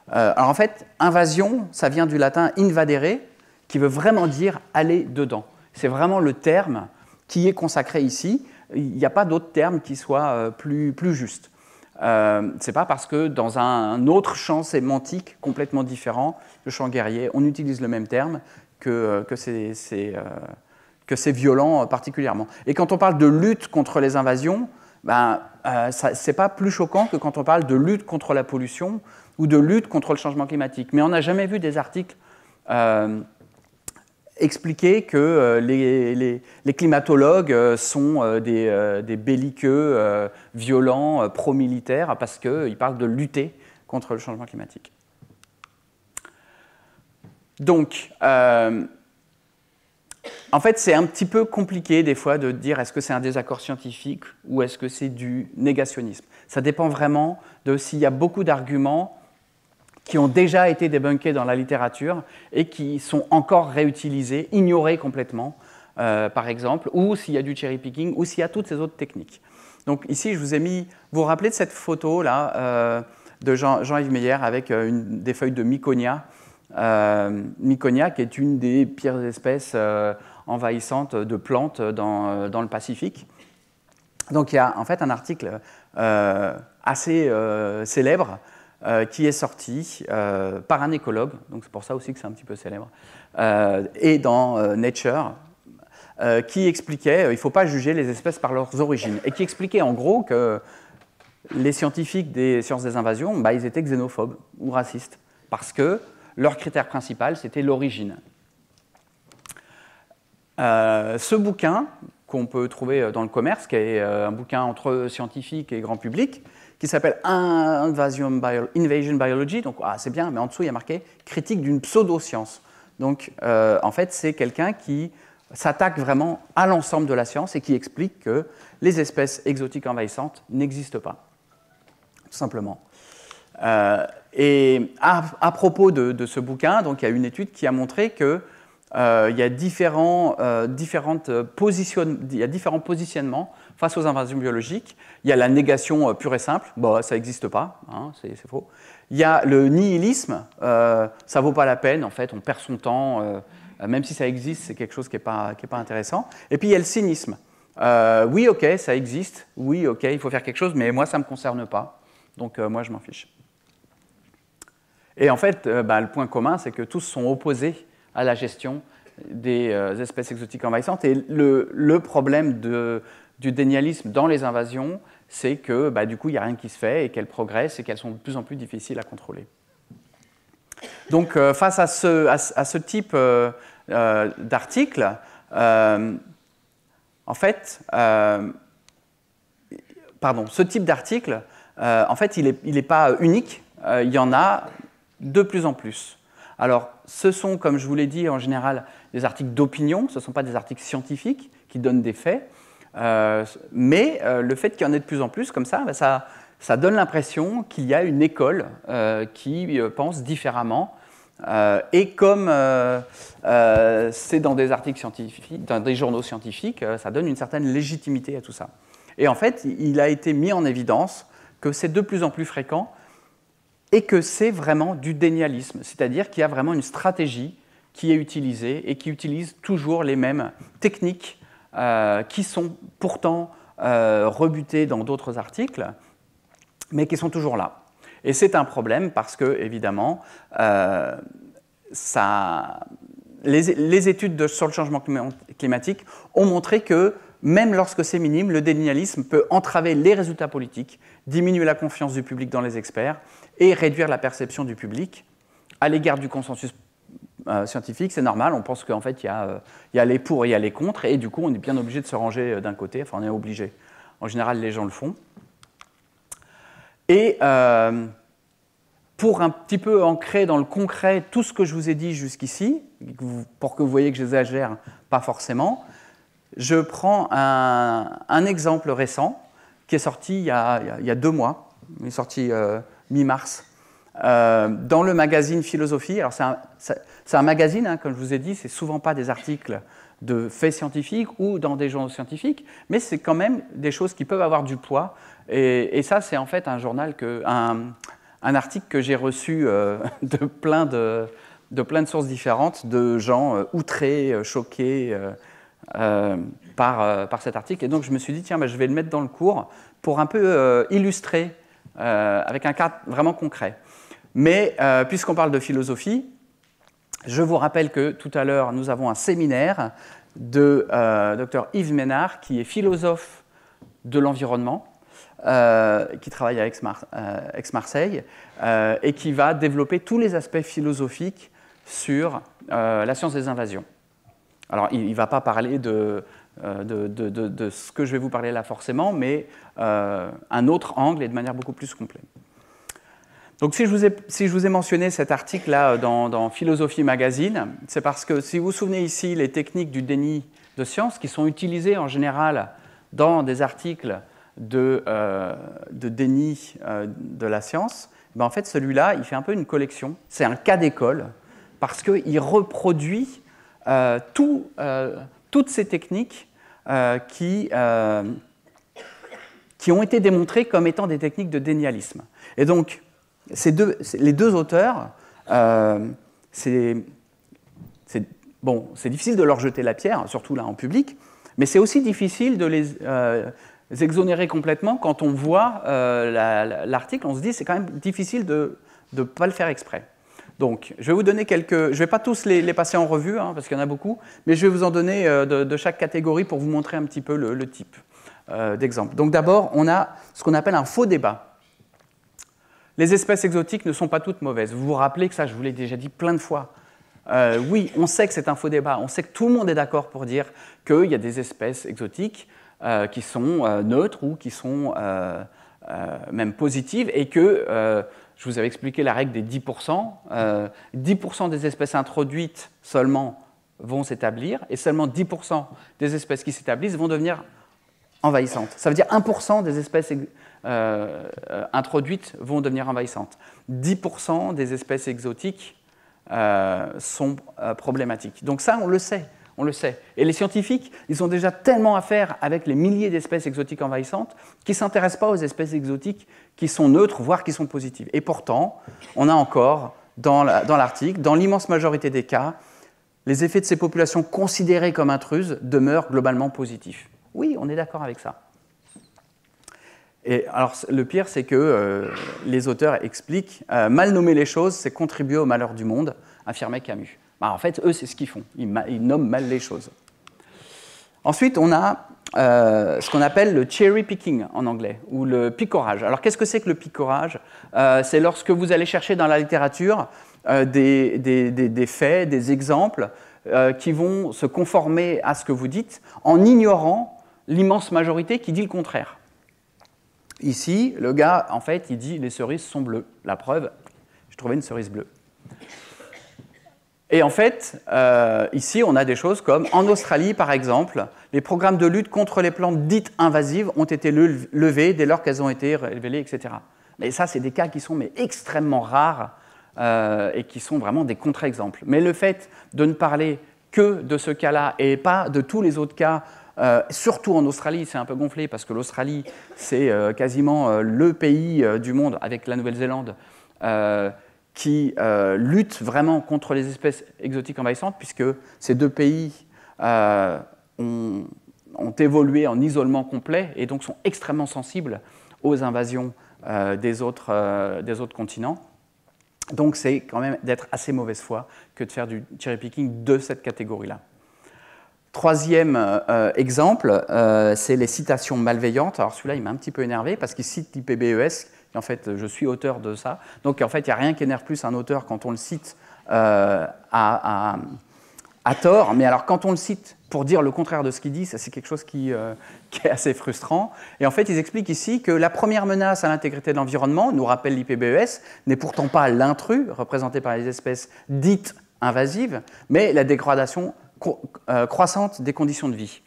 Alors en fait, invasion, ça vient du latin invadere, qui veut vraiment dire aller dedans. C'est vraiment le terme qui est consacré ici. Il n'y a pas d'autre terme qui soit plus juste. Ce n'est pas parce que dans un autre champ sémantique complètement différent, le champ guerrier, on utilise le même terme que c'est violent particulièrement. Et quand on parle de lutte contre les invasions, ce n'est pas plus choquant que quand on parle de lutte contre la pollution ou de lutte contre le changement climatique. Mais on n'a jamais vu des articles expliquer que les climatologues sont des belliqueux violents, pro-militaires, parce qu'ils parlent de lutter contre le changement climatique. Donc, en fait, c'est un petit peu compliqué des fois de dire est-ce que c'est un désaccord scientifique ou est-ce que c'est du négationnisme. Ça dépend vraiment de s'il y a beaucoup d'arguments qui ont déjà été débunkés dans la littérature et qui sont encore réutilisés, ignorés complètement, par exemple, ou s'il y a du cherry picking, ou s'il y a toutes ces autres techniques. Donc ici, je vous ai mis, vous vous rappelez de cette photo-là de Jean-Yves Meyer avec des feuilles de Miconia, Miconia qui est une des pires espèces envahissantes de plantes dans le Pacifique. Donc il y a en fait un article assez célèbre qui est sorti par un écologue, donc c'est pour ça aussi que c'est un petit peu célèbre, et dans Nature, qui expliquait il ne faut pas juger les espèces par leurs origines, et qui expliquait en gros que les scientifiques des sciences des invasions, ils étaient xénophobes ou racistes, parce que leur critère principal, c'était l'origine. Ce bouquin, qu'on peut trouver dans le commerce, qui est un bouquin entre scientifiques et grand public, qui s'appelle Invasion Biology, donc c'est bien, mais en dessous il y a marqué « critique d'une pseudo-science ». Donc en fait c'est quelqu'un qui s'attaque vraiment à l'ensemble de la science et qui explique que les espèces exotiques envahissantes n'existent pas, tout simplement. Et à propos de ce bouquin, donc, il y a une étude qui a montré que il y a différents positionnements face aux invasions biologiques. Il y a la négation pure et simple, bon, ça n'existe pas, hein, c'est faux. Il y a le nihilisme, ça ne vaut pas la peine, en fait, on perd son temps, même si ça existe, c'est quelque chose qui n'est pas intéressant. Et puis il y a le cynisme. Oui, ok, ça existe, oui, ok, il faut faire quelque chose, mais moi, ça ne me concerne pas, donc moi, je m'en fiche. Et en fait, le point commun, c'est que tous sont opposés à la gestion des espèces exotiques envahissantes. Et le problème du dénialisme dans les invasions, c'est que du coup, il n'y a rien qui se fait et qu'elles progressent et qu'elles sont de plus en plus difficiles à contrôler. Donc, face à ce type d'article, en fait, ce type d'article, en fait, il n'est pas unique. Il y en a de plus en plus. Alors, ce sont, comme je vous l'ai dit, en général, des articles d'opinion. Ce ne sont pas des articles scientifiques qui donnent des faits. Mais le fait qu'il y en ait de plus en plus, comme ça, ça donne l'impression qu'il y a une école qui pense différemment. Et comme c'est dans des articles scientifiques, dans des journaux scientifiques, ça donne une certaine légitimité à tout ça. Et en fait, il a été mis en évidence que c'est de plus en plus fréquent et que c'est vraiment du dénialisme, c'est-à-dire qu'il y a vraiment une stratégie qui est utilisée et qui utilise toujours les mêmes techniques qui sont pourtant rebutées dans d'autres articles, mais qui sont toujours là. Et c'est un problème parce que, évidemment, les études sur le changement climatique ont montré que même lorsque c'est minime, le dénialisme peut entraver les résultats politiques, diminuer la confiance du public dans les experts et réduire la perception du public à l'égard du consensus scientifique. C'est normal, on pense qu'en fait, il y a les pour et il y a les contre, et du coup, on est bien obligé de se ranger d'un côté, enfin, on est obligé. En général, les gens le font. Et pour un petit peu ancrer dans le concret tout ce que je vous ai dit jusqu'ici, pour que vous voyez que j'exagère pas forcément, je prends un exemple récent qui est sorti il y a 2 mois, il est sorti mi-mars, dans le magazine Philosophie. Alors c'est un magazine, hein, comme je vous ai dit, c'est souvent pas des articles de faits scientifiques ou dans des journaux scientifiques, mais c'est quand même des choses qui peuvent avoir du poids. Et ça, c'est en fait un journal, un article que j'ai reçu de plein de sources différentes, de gens outrés, choqués par cet article. Et donc je me suis dit, tiens, je vais le mettre dans le cours pour un peu illustrer avec un cas vraiment concret. Mais puisqu'on parle de philosophie, je vous rappelle que tout à l'heure, nous avons un séminaire de Dr Yves Ménard, qui est philosophe de l'environnement, qui travaille à Aix-Marseille, et qui va développer tous les aspects philosophiques sur la science des invasions. Alors, il ne va pas parler de ce que je vais vous parler là forcément, mais un autre angle et de manière beaucoup plus complète. Donc, si je vous ai mentionné cet article-là dans Philosophie Magazine, c'est parce que, si vous vous souvenez ici, les techniques du déni de science qui sont utilisées en général dans des articles de déni de la science, en fait, celui-là, il fait un peu une collection. C'est un cas d'école parce qu'il reproduit toutes ces techniques qui ont été démontrées comme étant des techniques de dénialisme. Et donc, les deux auteurs, c'est difficile de leur jeter la pierre, surtout là en public, mais c'est aussi difficile de les exonérer complètement quand on voit l'article. On se dit que c'est quand même difficile de ne pas le faire exprès. Donc, je vais vous donner quelques... Je ne vais pas tous les passer en revue, hein, parce qu'il y en a beaucoup, mais je vais vous en donner de chaque catégorie pour vous montrer un petit peu le type d'exemple. Donc d'abord, on a ce qu'on appelle un faux débat. Les espèces exotiques ne sont pas toutes mauvaises. Vous vous rappelez que ça, je vous l'ai déjà dit plein de fois. Oui, on sait que c'est un faux débat. On sait que tout le monde est d'accord pour dire qu'il y a des espèces exotiques qui sont neutres ou qui sont même positives et que, je vous avais expliqué la règle des 10%, 10% des espèces introduites seulement vont s'établir et seulement 10% des espèces qui s'établissent vont devenir envahissantes. Ça veut dire 1% des espèces introduites vont devenir envahissantes. 10% des espèces exotiques sont problématiques. Donc ça, on le sait. On le sait. Et les scientifiques, ils ont déjà tellement à faire avec les milliers d'espèces exotiques envahissantes qu'ils ne s'intéressent pas aux espèces exotiques qui sont neutres, voire qui sont positives. Et pourtant, on a encore, dans l'Arctique, dans l'immense majorité des cas, les effets de ces populations considérées comme intruses demeurent globalement positifs. Oui, on est d'accord avec ça. Et alors, le pire, c'est que les auteurs expliquent « mal nommer les choses, c'est contribuer au malheur du monde », affirmait Camus. En fait, eux, c'est ce qu'ils font. Ils nomment mal les choses. Ensuite, on a ce qu'on appelle le cherry picking en anglais, ou le picorage. Alors, qu'est-ce que c'est que le picorage? C'est lorsque vous allez chercher dans la littérature des faits, des exemples qui vont se conformer à ce que vous dites en ignorant l'immense majorité qui dit le contraire. Ici, le gars, en fait, il dit « les cerises sont bleues ». La preuve, j'ai trouvé une cerise bleue. Et en fait, ici, on a des choses comme, en Australie, par exemple, les programmes de lutte contre les plantes dites invasives ont été levés dès lors qu'elles ont été révélées, etc. Mais ça, c'est des cas qui sont extrêmement rares et qui sont vraiment des contre-exemples. Mais le fait de ne parler que de ce cas-là et pas de tous les autres cas, surtout en Australie, c'est un peu gonflé parce que l'Australie, c'est quasiment le pays du monde, avec la Nouvelle-Zélande, qui luttent vraiment contre les espèces exotiques envahissantes, puisque ces deux pays ont évolué en isolement complet et donc sont extrêmement sensibles aux invasions des autres continents. Donc c'est quand même d'être assez mauvaise foi que de faire du cherry picking de cette catégorie-là. Troisième exemple, c'est les citations malveillantes. Alors celui-là, il m'a un petit peu énervé parce qu'il cite l'IPBES. En fait, je suis auteur de ça. Donc, en fait, il n'y a rien qui énerve plus un auteur quand on le cite à tort. Mais alors, quand on le cite pour dire le contraire de ce qu'il dit, ça, c'est quelque chose qui est assez frustrant. Et en fait, ils expliquent ici que la première menace à l'intégrité de l'environnement, nous rappelle l'IPBES, n'est pourtant pas l'intrus, représenté par les espèces dites invasives, mais la dégradation croissante des conditions de vie.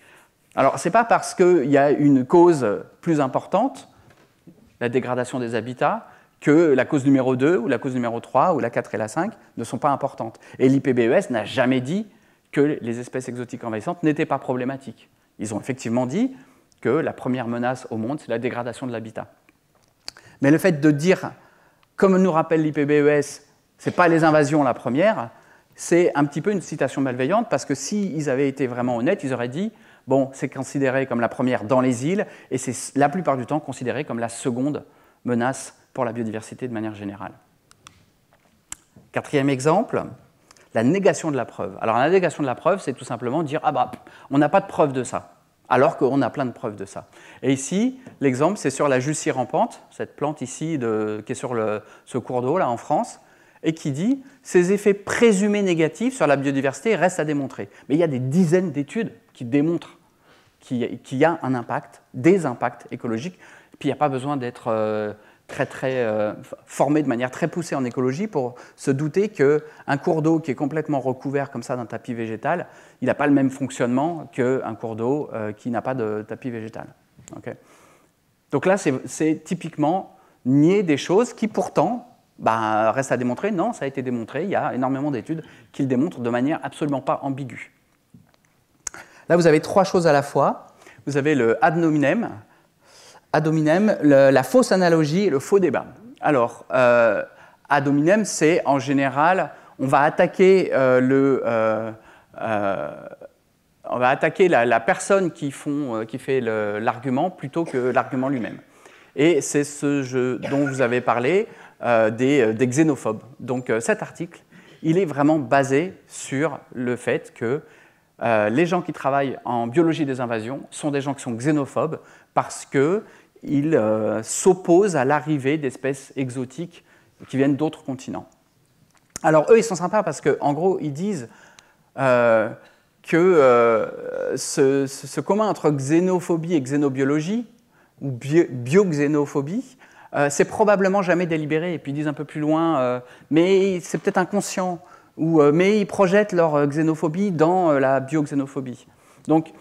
Alors, ce n'est pas parce qu'il y a une cause plus importante, la dégradation des habitats, que la cause numéro 2 ou la cause numéro 3 ou la 4 et la 5 ne sont pas importantes. Et l'IPBES n'a jamais dit que les espèces exotiques envahissantes n'étaient pas problématiques. Ils ont effectivement dit que la première menace au monde, c'est la dégradation de l'habitat. Mais le fait de dire, comme nous rappelle l'IPBES, ce n'est pas les invasions la première, c'est un petit peu une citation malveillante, parce que s'ils avaient été vraiment honnêtes, ils auraient dit bon, c'est considéré comme la première dans les îles, et c'est la plupart du temps considéré comme la seconde menace pour la biodiversité de manière générale. Quatrième exemple, la négation de la preuve. Alors la négation de la preuve, c'est tout simplement dire ah bah, on n'a pas de preuve de ça, alors qu'on a plein de preuves de ça. Et ici, l'exemple, c'est sur la Jussie rampante, cette plante ici qui est sur ce cours d'eau là en France, et qui dit « ces effets présumés négatifs sur la biodiversité restent à démontrer ». Mais il y a des dizaines d'études qui démontrent qu'il y a un impact, des impacts écologiques, puis il n'y a pas besoin d'être formé de manière très poussée en écologie pour se douter qu'un cours d'eau qui est complètement recouvert comme ça d'un tapis végétal, il n'a pas le même fonctionnement qu'un cours d'eau qui n'a pas de tapis végétal. Okay. Donc là, c'est typiquement nier des choses qui pourtant restent à démontrer. Non, ça a été démontré, il y a énormément d'études qui le démontrent de manière absolument pas ambiguë. Là, vous avez trois choses à la fois. Vous avez le ad hominem, la fausse analogie et le faux débat. Alors, ad hominem, c'est en général, on va attaquer la personne qui fait l'argument plutôt que l'argument lui-même. Et c'est ce jeu dont vous avez parlé des xénophobes. Donc cet article, il est vraiment basé sur le fait que les gens qui travaillent en biologie des invasions sont des gens qui sont xénophobes parce qu'ils s'opposent à l'arrivée d'espèces exotiques qui viennent d'autres continents. Alors eux, ils sont sympas parce qu'en gros, ils disent que ce commun entre xénophobie et xénobiologie, ou bioxénophobie, c'est probablement jamais délibéré. Et puis ils disent un peu plus loin, mais c'est peut-être inconscient, mais ils projettent leur xénophobie dans la bioxénophobie. Donc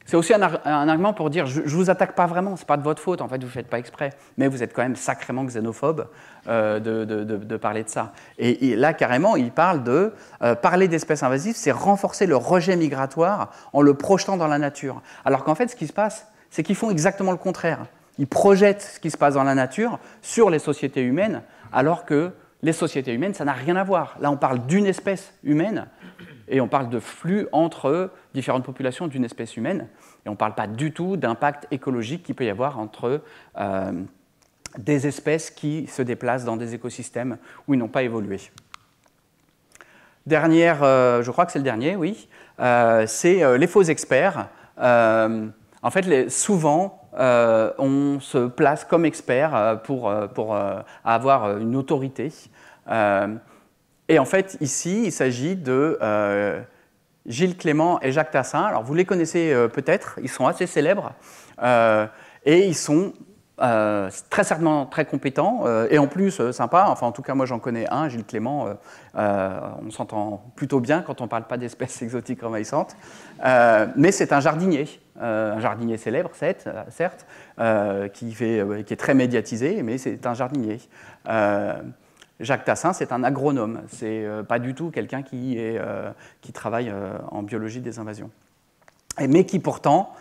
C'est aussi un argument pour dire je ne vous attaque pas vraiment, ce n'est pas de votre faute, en fait, vous ne faites pas exprès, mais vous êtes quand même sacrément xénophobe de parler de ça. Et là, carrément, il parle de parler d'espèces invasives, c'est renforcer le rejet migratoire en le projetant dans la nature. Alors qu'en fait, ce qui se passe, c'est qu'ils font exactement le contraire. Ils projettent ce qui se passe dans la nature sur les sociétés humaines, alors que les sociétés humaines, ça n'a rien à voir. Là, on parle d'une espèce humaine, et on parle de flux entre différentes populations d'une espèce humaine, et on ne parle pas du tout d'impact écologique qu'il peut y avoir entre des espèces qui se déplacent dans des écosystèmes où ils n'ont pas évolué. Dernière, je crois que c'est le dernier, oui, c'est les faux experts. En fait, souvent, on se place comme expert pour avoir une autorité. Et en fait, ici, il s'agit de Gilles Clément et Jacques Tassin. Alors, vous les connaissez peut-être, ils sont assez célèbres, et ils sont très certainement très compétents, et en plus sympas. Enfin, en tout cas, moi, j'en connais un, Gilles Clément. On s'entend plutôt bien quand on ne parle pas d'espèces exotiques envahissantes. Mais c'est un jardinier célèbre, certes, qui est très médiatisé, mais c'est un jardinier. Jacques Tassin, c'est un agronome, c'est pas du tout quelqu'un qui travaille en biologie des invasions. Mais qui pourtant,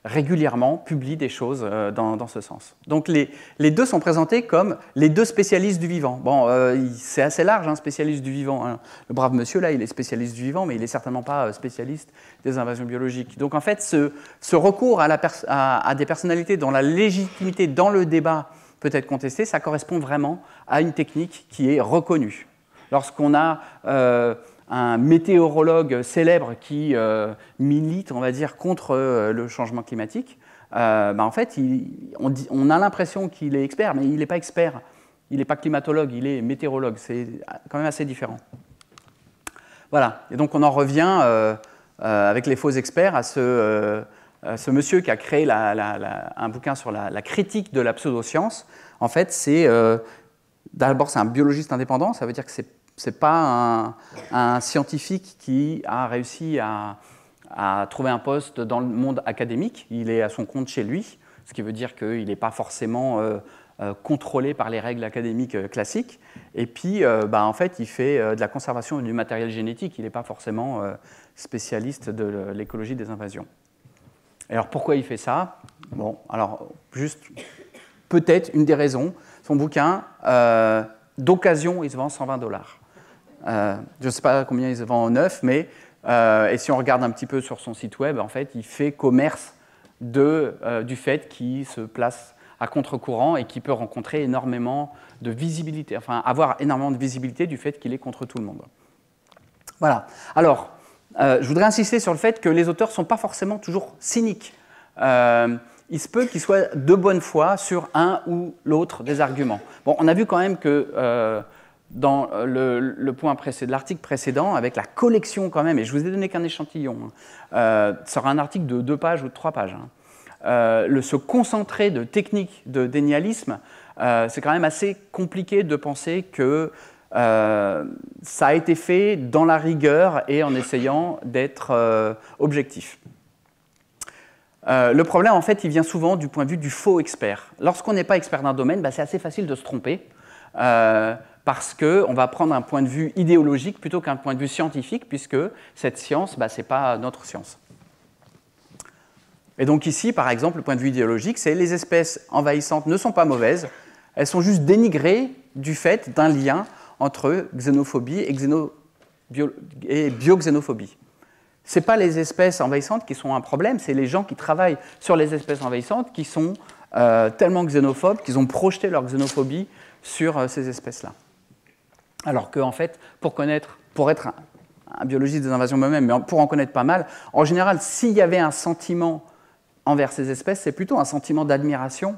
régulièrement, publie des choses dans ce sens. Donc les deux sont présentés comme les deux spécialistes du vivant. Bon, c'est assez large, hein, spécialiste du vivant. Hein. Le brave monsieur, là, il est spécialiste du vivant, mais il n'est certainement pas spécialiste des invasions biologiques. Donc en fait, ce recours à des personnalités dont la légitimité dans le débat peut être contestée, ça correspond vraiment à une technique qui est reconnue. Lorsqu'on a un météorologue célèbre qui milite, on va dire, contre le changement climatique, en fait, on a l'impression qu'il est expert, mais il n'est pas expert. Il n'est pas climatologue, il est météorologue. C'est quand même assez différent. Voilà. Et donc, on en revient avec les faux experts à ce monsieur qui a créé un bouquin sur la critique de la pseudoscience. En fait, d'abord, c'est un biologiste indépendant, ça veut dire que ce n'est pas un scientifique qui a réussi à trouver un poste dans le monde académique. Il est à son compte chez lui, ce qui veut dire qu'il n'est pas forcément contrôlé par les règles académiques classiques. Et puis, en fait, il fait de la conservation du matériel génétique. Il n'est pas forcément spécialiste de l'écologie des invasions. Alors pourquoi il fait ça? Bon, alors juste peut-être une des raisons. Son bouquin, d'occasion, il se vend $120. Je ne sais pas combien il se vend en neuf, mais et si on regarde un petit peu sur son site web, en fait, il fait commerce du fait qu'il se place à contre-courant et qu'il peut rencontrer énormément de visibilité, enfin avoir énormément de visibilité du fait qu'il est contre tout le monde. Voilà. Alors, je voudrais insister sur le fait que les auteurs ne sont pas forcément toujours cyniques. Il se peut qu'ils soient de bonne foi sur un ou l'autre des arguments. Bon, on a vu quand même que dans le point précédent, l'article précédent, avec la collection quand même, et je vous ai donné qu'un échantillon, sur un article de 2 pages ou de 3 pages, se concentrer de techniques de dénialisme, c'est quand même assez compliqué de penser que ça a été fait dans la rigueur et en essayant d'être objectif. Le problème, en fait, il vient souvent du point de vue du faux expert. Lorsqu'on n'est pas expert d'un domaine, c'est assez facile de se tromper parce qu'on va prendre un point de vue idéologique plutôt qu'un point de vue scientifique, puisque cette science, ce n'est pas notre science. Et donc ici, par exemple, le point de vue idéologique, c'est les espèces envahissantes ne sont pas mauvaises, elles sont juste dénigrées du fait d'un lien entre xénophobie et bioxénophobie. Ce n'est pas les espèces envahissantes qui sont un problème, c'est les gens qui travaillent sur les espèces envahissantes qui sont tellement xénophobes qu'ils ont projeté leur xénophobie sur ces espèces-là. Alors qu'en fait, pour être un biologiste des invasions moi-même, mais pour en connaître pas mal, en général, s'il y avait un sentiment envers ces espèces, c'est plutôt un sentiment d'admiration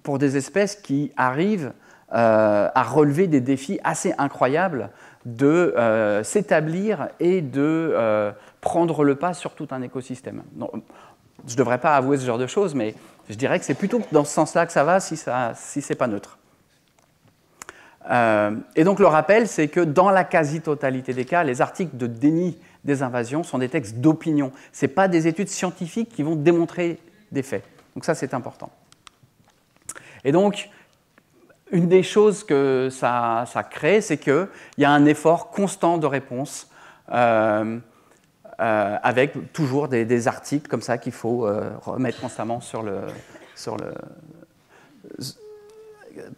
pour des espèces qui arrivent à relever des défis assez incroyables de s'établir et de prendre le pas sur tout un écosystème. Donc, je ne devrais pas avouer ce genre de choses, mais je dirais que c'est plutôt dans ce sens-là que ça va si ce n'est pas neutre. Et donc le rappel, c'est que dans la quasi-totalité des cas, les articles de déni des invasions sont des textes d'opinion. Ce n'est pas des études scientifiques qui vont démontrer des faits. Donc ça, c'est important. Et donc, une des choses que ça crée, c'est qu'il y a un effort constant de réponse avec toujours des articles comme ça qu'il faut remettre constamment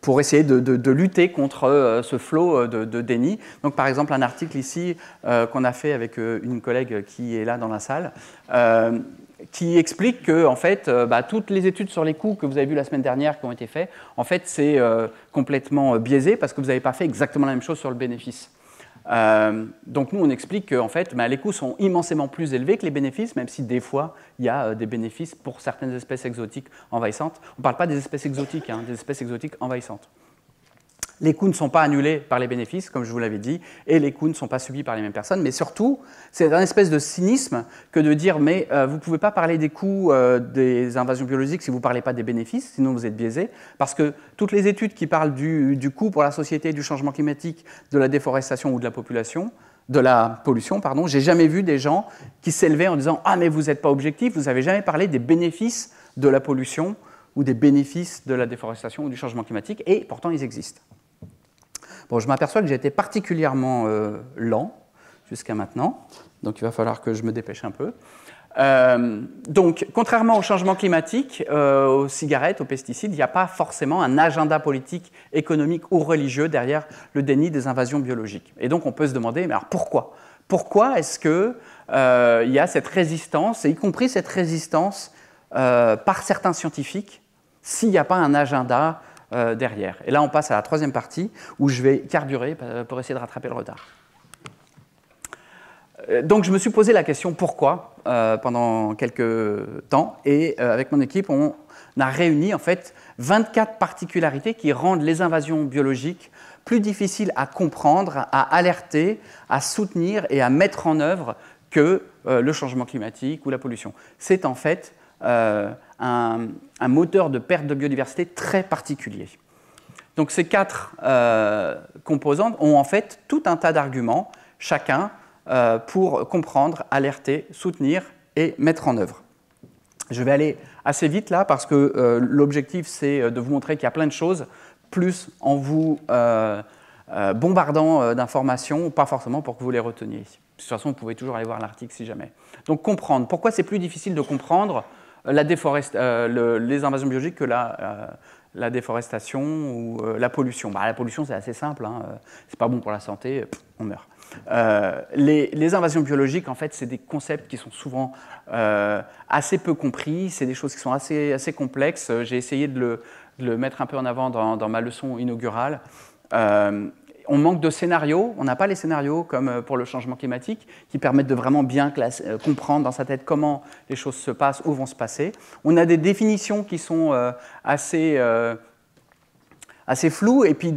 pour essayer de lutter contre ce flot de déni. Donc, par exemple, un article ici qu'on a fait avec une collègue qui est là dans la salle, qui explique que en fait, toutes les études sur les coûts que vous avez vues la semaine dernière qui ont été faites, en fait, c'est complètement biaisé parce que vous n'avez pas fait exactement la même chose sur le bénéfice. Donc nous, on explique que en fait, les coûts sont immensément plus élevés que les bénéfices, même si des fois, il y a des bénéfices pour certaines espèces exotiques envahissantes. On ne parle pas des espèces exotiques, des espèces exotiques envahissantes. Les coûts ne sont pas annulés par les bénéfices, comme je vous l'avais dit, et les coûts ne sont pas subis par les mêmes personnes. Mais surtout, c'est un espèce de cynisme que de dire mais vous ne pouvez pas parler des coûts des invasions biologiques si vous ne parlez pas des bénéfices, sinon vous êtes biaisé. Parce que toutes les études qui parlent du coût pour la société, du changement climatique, de la déforestation ou de la pollution, j'ai jamais vu des gens qui s'élevaient en disant « Ah, mais vous n'êtes pas objectif, vous n'avez jamais parlé des bénéfices de la pollution ou des bénéfices de la déforestation ou du changement climatique, et pourtant ils existent. » Bon, je m'aperçois que j'ai été particulièrement lent jusqu'à maintenant, donc il va falloir que je me dépêche un peu. Donc, contrairement au changement climatique, aux cigarettes, aux pesticides, il n'y a pas forcément un agenda politique, économique ou religieux derrière le déni des invasions biologiques. Et donc, on peut se demander, mais alors pourquoi ? Pourquoi est-ce qu'il y a cette résistance, et y compris cette résistance par certains scientifiques, s'il n'y a pas un agenda derrière. Et là, on passe à la troisième partie, où je vais carburer pour essayer de rattraper le retard. Donc, je me suis posé la question pourquoi pendant quelques temps, et avec mon équipe, on a réuni en fait 24 particularités qui rendent les invasions biologiques plus difficiles à comprendre, à alerter, à soutenir et à mettre en œuvre que le changement climatique ou la pollution. C'est en fait un moteur de perte de biodiversité très particulier. Donc ces quatre composantes ont en fait tout un tas d'arguments, chacun pour comprendre, alerter, soutenir et mettre en œuvre. Je vais aller assez vite là parce que l'objectif c'est de vous montrer qu'il y a plein de choses, plus en vous bombardant d'informations, pas forcément pour que vous les reteniez. De toute façon, vous pouvez toujours aller voir l'article si jamais. Donc comprendre. Pourquoi c'est plus difficile de comprendre les invasions biologiques que la déforestation ou la pollution. La pollution, c'est assez simple, c'est pas bon pour la santé, on meurt. Les invasions biologiques, en fait, c'est des concepts qui sont souvent assez peu compris, c'est des choses qui sont assez complexes. J'ai essayé de le mettre un peu en avant dans ma leçon inaugurale. On manque de scénarios, on n'a pas les scénarios comme pour le changement climatique qui permettent de vraiment bien comprendre dans sa tête comment les choses se passent ou vont se passer. On a des définitions qui sont assez floues et puis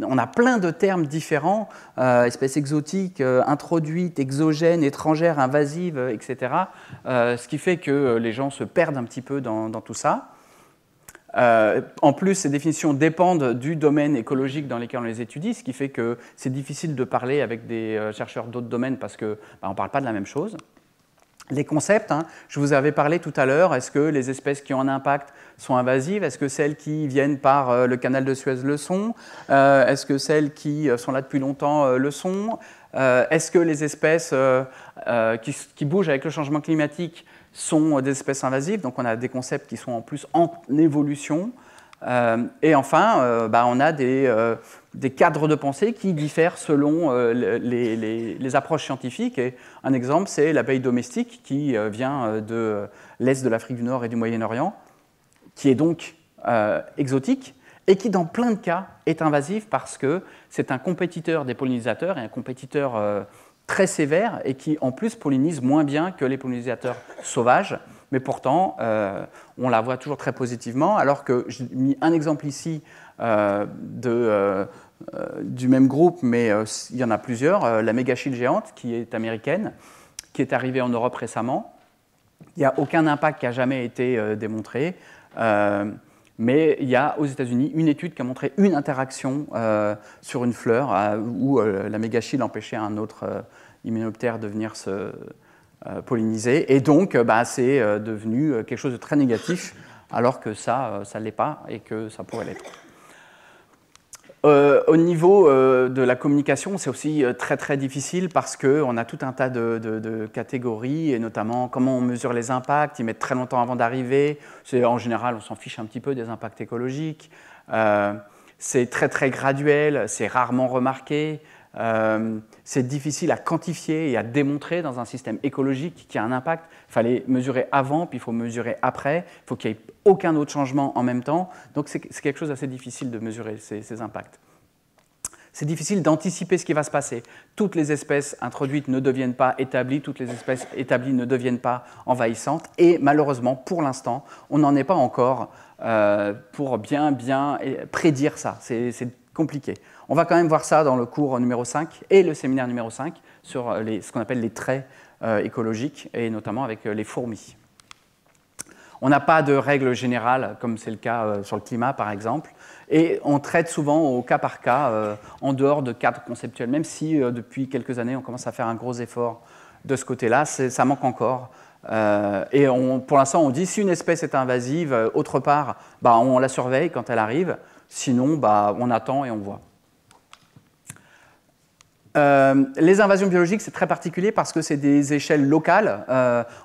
on a plein de termes différents, espèces exotiques, introduites, exogènes, étrangères, invasives, etc. Ce qui fait que les gens se perdent un petit peu dans tout ça. En plus, ces définitions dépendent du domaine écologique dans lequel on les étudie, ce qui fait que c'est difficile de parler avec des chercheurs d'autres domaines parce qu'on ne parle pas de la même chose. Les concepts, je vous avais parlé tout à l'heure, est-ce que les espèces qui ont un impact sont invasives? Est-ce que celles qui viennent par le canal de Suez le sont? Est-ce que celles qui sont là depuis longtemps le sont? Est-ce que les espèces qui bougent avec le changement climatique sont des espèces invasives? Donc on a des concepts qui sont en plus en évolution. Et enfin, on a des cadres de pensée qui diffèrent selon les approches scientifiques. Et un exemple, c'est l'abeille domestique qui vient de l'Est de l'Afrique du Nord et du Moyen-Orient, qui est donc exotique et qui, dans plein de cas, est invasive parce que c'est un compétiteur des pollinisateurs et un compétiteur très sévère et qui, en plus, pollinise moins bien que les pollinisateurs sauvages. Mais pourtant, on la voit toujours très positivement, alors que j'ai mis un exemple ici du même groupe, mais il y en a plusieurs, la mégachile géante, qui est américaine, qui est arrivée en Europe récemment. Il n'y a aucun impact qui a jamais été démontré, mais il y a aux États-Unis une étude qui a montré une interaction sur une fleur où la mégachile empêchait un autre hyménoptères de venir se polliniser. Et donc, c'est devenu quelque chose de très négatif, alors que ça ne l'est pas et que ça pourrait l'être. Au niveau de la communication, c'est aussi très très difficile parce qu'on a tout un tas de catégories, et notamment comment on mesure les impacts. Ils mettent très longtemps avant d'arriver. En général, on s'en fiche un petit peu des impacts écologiques. C'est très très graduel, c'est rarement remarqué. C'est difficile à quantifier et à démontrer dans un système écologique qui a un impact. Il fallait mesurer avant, puis il faut mesurer après. Il faut qu'il n'y ait aucun autre changement en même temps. Donc c'est quelque chose d'assez difficile de mesurer ces impacts. C'est difficile d'anticiper ce qui va se passer. Toutes les espèces introduites ne deviennent pas établies, toutes les espèces établies ne deviennent pas envahissantes. Et malheureusement, pour l'instant, on n'en est pas encore pour bien prédire ça. C'est compliqué. On va quand même voir ça dans le cours numéro 5 et le séminaire numéro 5 sur ce qu'on appelle les traits écologiques, et notamment avec les fourmis. On n'a pas de règle générale, comme c'est le cas sur le climat, par exemple, et on traite souvent au cas par cas, en dehors de cadres conceptuels, même si depuis quelques années, on commence à faire un gros effort de ce côté-là, ça manque encore. Et pour l'instant, on dit si une espèce est invasive, autre part, on la surveille quand elle arrive, sinon, on attend et on voit. Les invasions biologiques, c'est très particulier parce que c'est des échelles locales.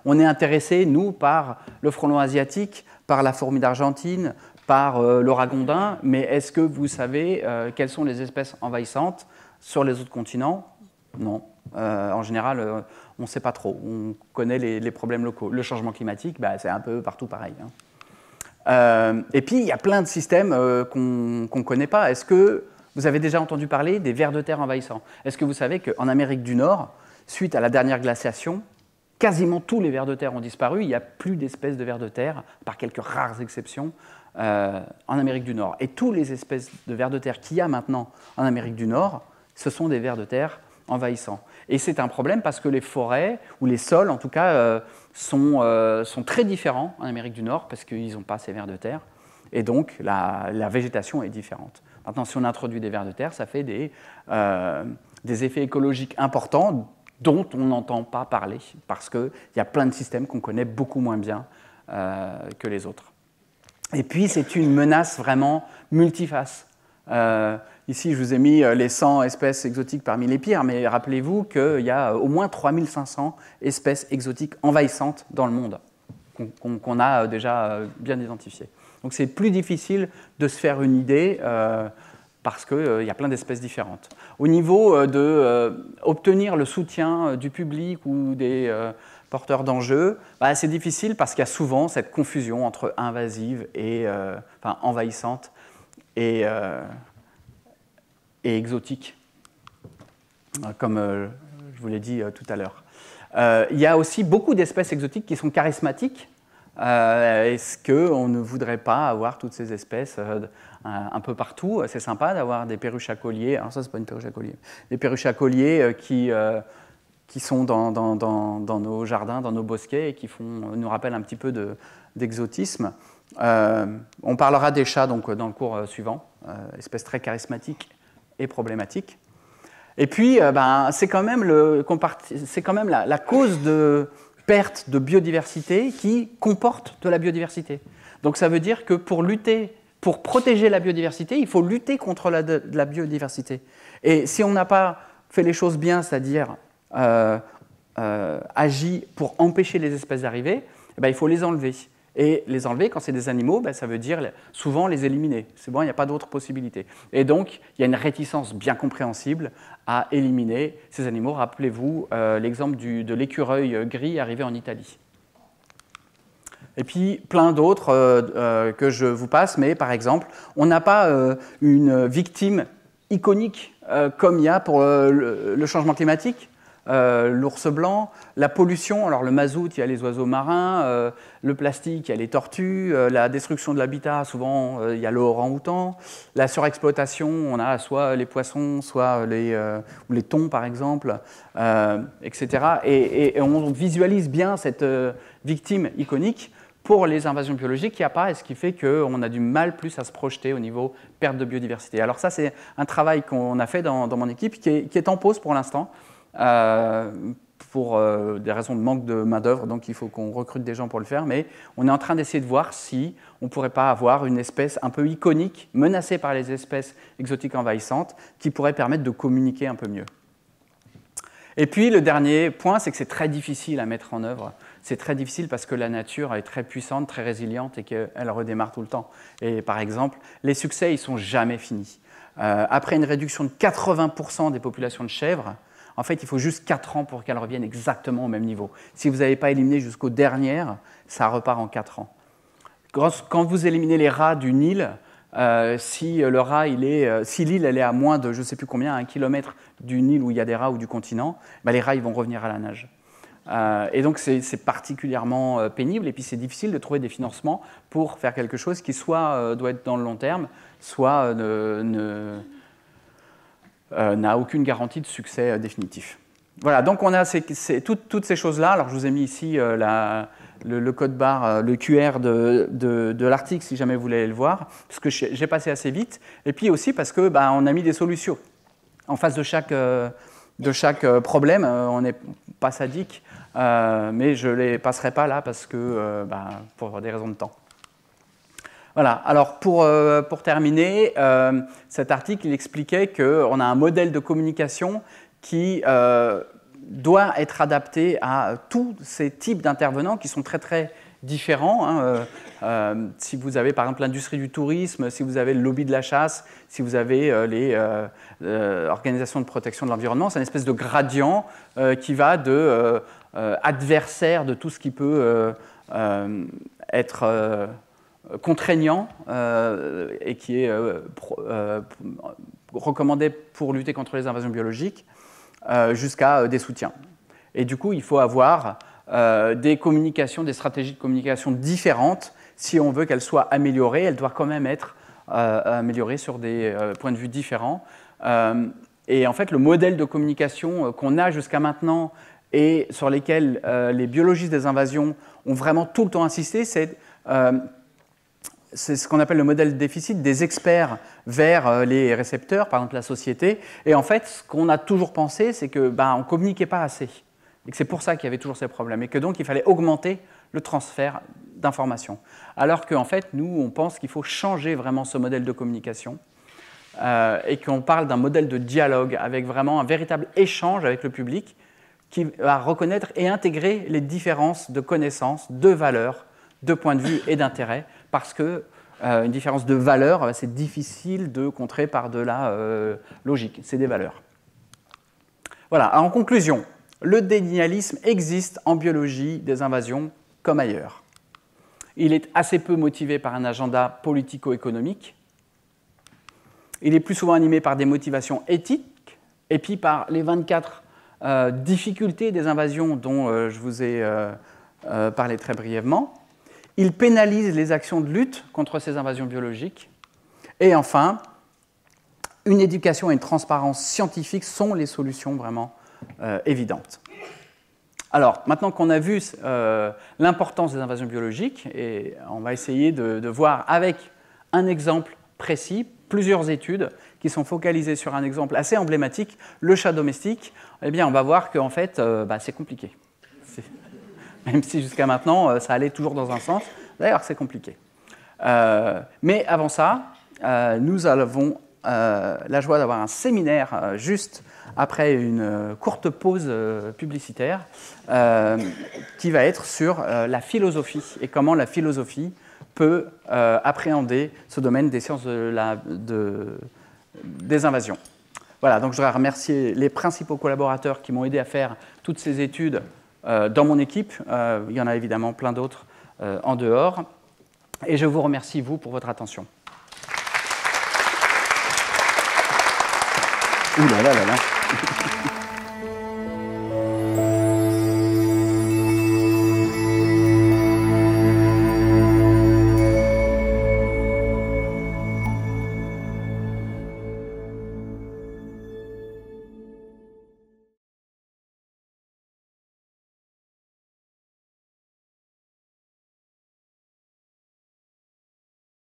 On est intéressé, nous, par le frelon asiatique, par la fourmi d'Argentine, par le ragondin, mais est-ce que vous savez quelles sont les espèces envahissantes sur les autres continents? Non. En général, on ne sait pas trop. On connaît les problèmes locaux. Le changement climatique, c'est un peu partout pareil. Et puis, il y a plein de systèmes qu'on ne connaît pas. Est-ce que vous avez déjà entendu parler des vers de terre envahissants? Est-ce que vous savez qu'en Amérique du Nord, suite à la dernière glaciation, quasiment tous les vers de terre ont disparu. Il n'y a plus d'espèces de vers de terre, par quelques rares exceptions, en Amérique du Nord. Et toutes les espèces de vers de terre qu'il y a maintenant en Amérique du Nord, ce sont des vers de terre envahissants. Et c'est un problème parce que les forêts, ou les sols en tout cas, sont très différents en Amérique du Nord parce qu'ils n'ont pas ces vers de terre. Et donc la végétation est différente. Maintenant, si on introduit des vers de terre, ça fait des effets écologiques importants dont on n'entend pas parler parce qu'il y a plein de systèmes qu'on connaît beaucoup moins bien que les autres. Et puis, c'est une menace vraiment multiface. Ici, je vous ai mis les 100 espèces exotiques parmi les pires, mais rappelez-vous qu'il y a au moins 3500 espèces exotiques envahissantes dans le monde qu'on a déjà bien identifiées. Donc c'est plus difficile de se faire une idée parce qu'il y a plein d'espèces différentes. Au niveau d'obtenir le soutien du public ou des porteurs d'enjeux, c'est difficile parce qu'il y a souvent cette confusion entre invasive et envahissante et exotique, comme je vous l'ai dit tout à l'heure. Il y a aussi beaucoup d'espèces exotiques qui sont charismatiques. Est-ce qu'on ne voudrait pas avoir toutes ces espèces un peu partout? C'est sympa d'avoir des perruches à collier. Alors ça, c'est pas une perruche à collier. Des perruches à collier qui sont dans nos jardins, dans nos bosquets et qui nous rappellent un petit peu d'exotisme. On parlera des chats donc, dans le cours suivant, espèces très charismatiques et problématiques. Et puis, c'est quand même la cause de perte de biodiversité qui comporte de la biodiversité. Donc ça veut dire que pour protéger la biodiversité, il faut lutter contre la biodiversité. Et si on n'a pas fait les choses bien, c'est-à-dire agi pour empêcher les espèces d'arriver, il faut les enlever. Et les enlever, quand c'est des animaux, ça veut dire souvent les éliminer. C'est bon, il n'y a pas d'autre possibilité. Et donc, il y a une réticence bien compréhensible à éliminer ces animaux. Rappelez-vous l'exemple de l'écureuil gris arrivé en Italie. Et puis, plein d'autres que je vous passe, mais par exemple, on n'a pas une victime iconique comme il y a pour le changement climatique. L'ours blanc, la pollution, alors le mazout, il y a les oiseaux marins, le plastique, il y a les tortues, la destruction de l'habitat, souvent il y a le orang-outan, la surexploitation, on a soit les poissons, soit les thons par exemple, etc. Et on visualise bien cette victime iconique. Pour les invasions biologiques, il n'y a pas, et ce qui fait qu'on a du mal plus à se projeter au niveau perte de biodiversité. Alors ça, c'est un travail qu'on a fait dans mon équipe qui est en pause pour l'instant. pour des raisons de manque de main-d'œuvre, donc il faut qu'on recrute des gens pour le faire, mais on est en train d'essayer de voir si on ne pourrait pas avoir une espèce un peu iconique, menacée par les espèces exotiques envahissantes, qui pourrait permettre de communiquer un peu mieux. Et puis le dernier point, c'est que c'est très difficile à mettre en œuvre. C'est très difficile parce que la nature est très puissante, très résiliente et qu'elle redémarre tout le temps. Et par exemple, les succès, ils ne sont jamais finis. Après une réduction de 80% des populations de chèvres, en fait, il faut juste 4 ans pour qu'elles reviennent exactement au même niveau. Si vous n'avez pas éliminé jusqu'aux dernières, ça repart en 4 ans. Quand vous éliminez les rats du Nil, si l'île elle est à moins de je ne sais plus combien, 1 kilomètre du Nil où il y a des rats ou du continent, ben les rats ils vont revenir à la nage. Et donc c'est particulièrement pénible et puis c'est difficile de trouver des financements pour faire quelque chose qui soit doit être dans le long terme, soit n'a aucune garantie de succès définitif. Voilà, donc on a toutes ces choses-là. Alors je vous ai mis ici le code barre, le QR de l'article si jamais vous voulez le voir, parce que j'ai passé assez vite, et puis aussi parce que on a mis des solutions. En face de chaque problème, on n'est pas sadique, mais je ne les passerai pas là parce que pour des raisons de temps. Voilà, alors pour terminer, cet article il expliquait qu'on a un modèle de communication qui doit être adapté à tous ces types d'intervenants qui sont très très différents. Si vous avez par exemple l'industrie du tourisme, si vous avez le lobby de la chasse, si vous avez les organisations de protection de l'environnement, c'est une espèce de gradient qui va de adversaire de tout ce qui peut être contraignant et qui est recommandé pour lutter contre les invasions biologiques, jusqu'à des soutiens. Et du coup, il faut avoir des communications, des stratégies de communication différentes. Si on veut qu'elles soient améliorées, elles doivent quand même être améliorées sur des points de vue différents. Et en fait, le modèle de communication qu'on a jusqu'à maintenant et sur lesquels les biologistes des invasions ont vraiment tout le temps insisté, c'est ce qu'on appelle le modèle de déficit des experts vers les récepteurs, par exemple la société. Et en fait, ce qu'on a toujours pensé, c'est qu'on ne communiquait pas assez. Et que c'est pour ça qu'il y avait toujours ces problèmes. Et que donc, il fallait augmenter le transfert d'informations. Alors qu'en fait, nous, on pense qu'il faut changer vraiment ce modèle de communication et qu'on parle d'un modèle de dialogue avec vraiment un véritable échange avec le public qui va reconnaître et intégrer les différences de connaissances, de valeurs, de points de vue et d'intérêts, parce que une différence de valeur, c'est difficile de contrer par de la logique, c'est des valeurs. Voilà, alors, en conclusion, le dénialisme existe en biologie des invasions comme ailleurs. Il est assez peu motivé par un agenda politico-économique, il est plus souvent animé par des motivations éthiques, et puis par les 24 difficultés des invasions dont je vous ai parlé très brièvement. Il pénalise les actions de lutte contre ces invasions biologiques. Et enfin, une éducation et une transparence scientifique sont les solutions vraiment évidentes. Alors, maintenant qu'on a vu l'importance des invasions biologiques, et on va essayer de voir avec un exemple précis, plusieurs études qui sont focalisées sur un exemple assez emblématique, le chat domestique, eh bien, on va voir qu'en fait, c'est compliqué. Même si jusqu'à maintenant, ça allait toujours dans un sens. D'ailleurs, c'est compliqué. Mais avant ça, nous avons la joie d'avoir un séminaire juste après une courte pause publicitaire qui va être sur la philosophie et comment la philosophie peut appréhender ce domaine des sciences des invasions. Voilà, donc je voudrais remercier les principaux collaborateurs qui m'ont aidé à faire toutes ces études dans mon équipe. Il y en a évidemment plein d'autres en dehors. Et je vous remercie, vous, pour votre attention. Ouh là là là là.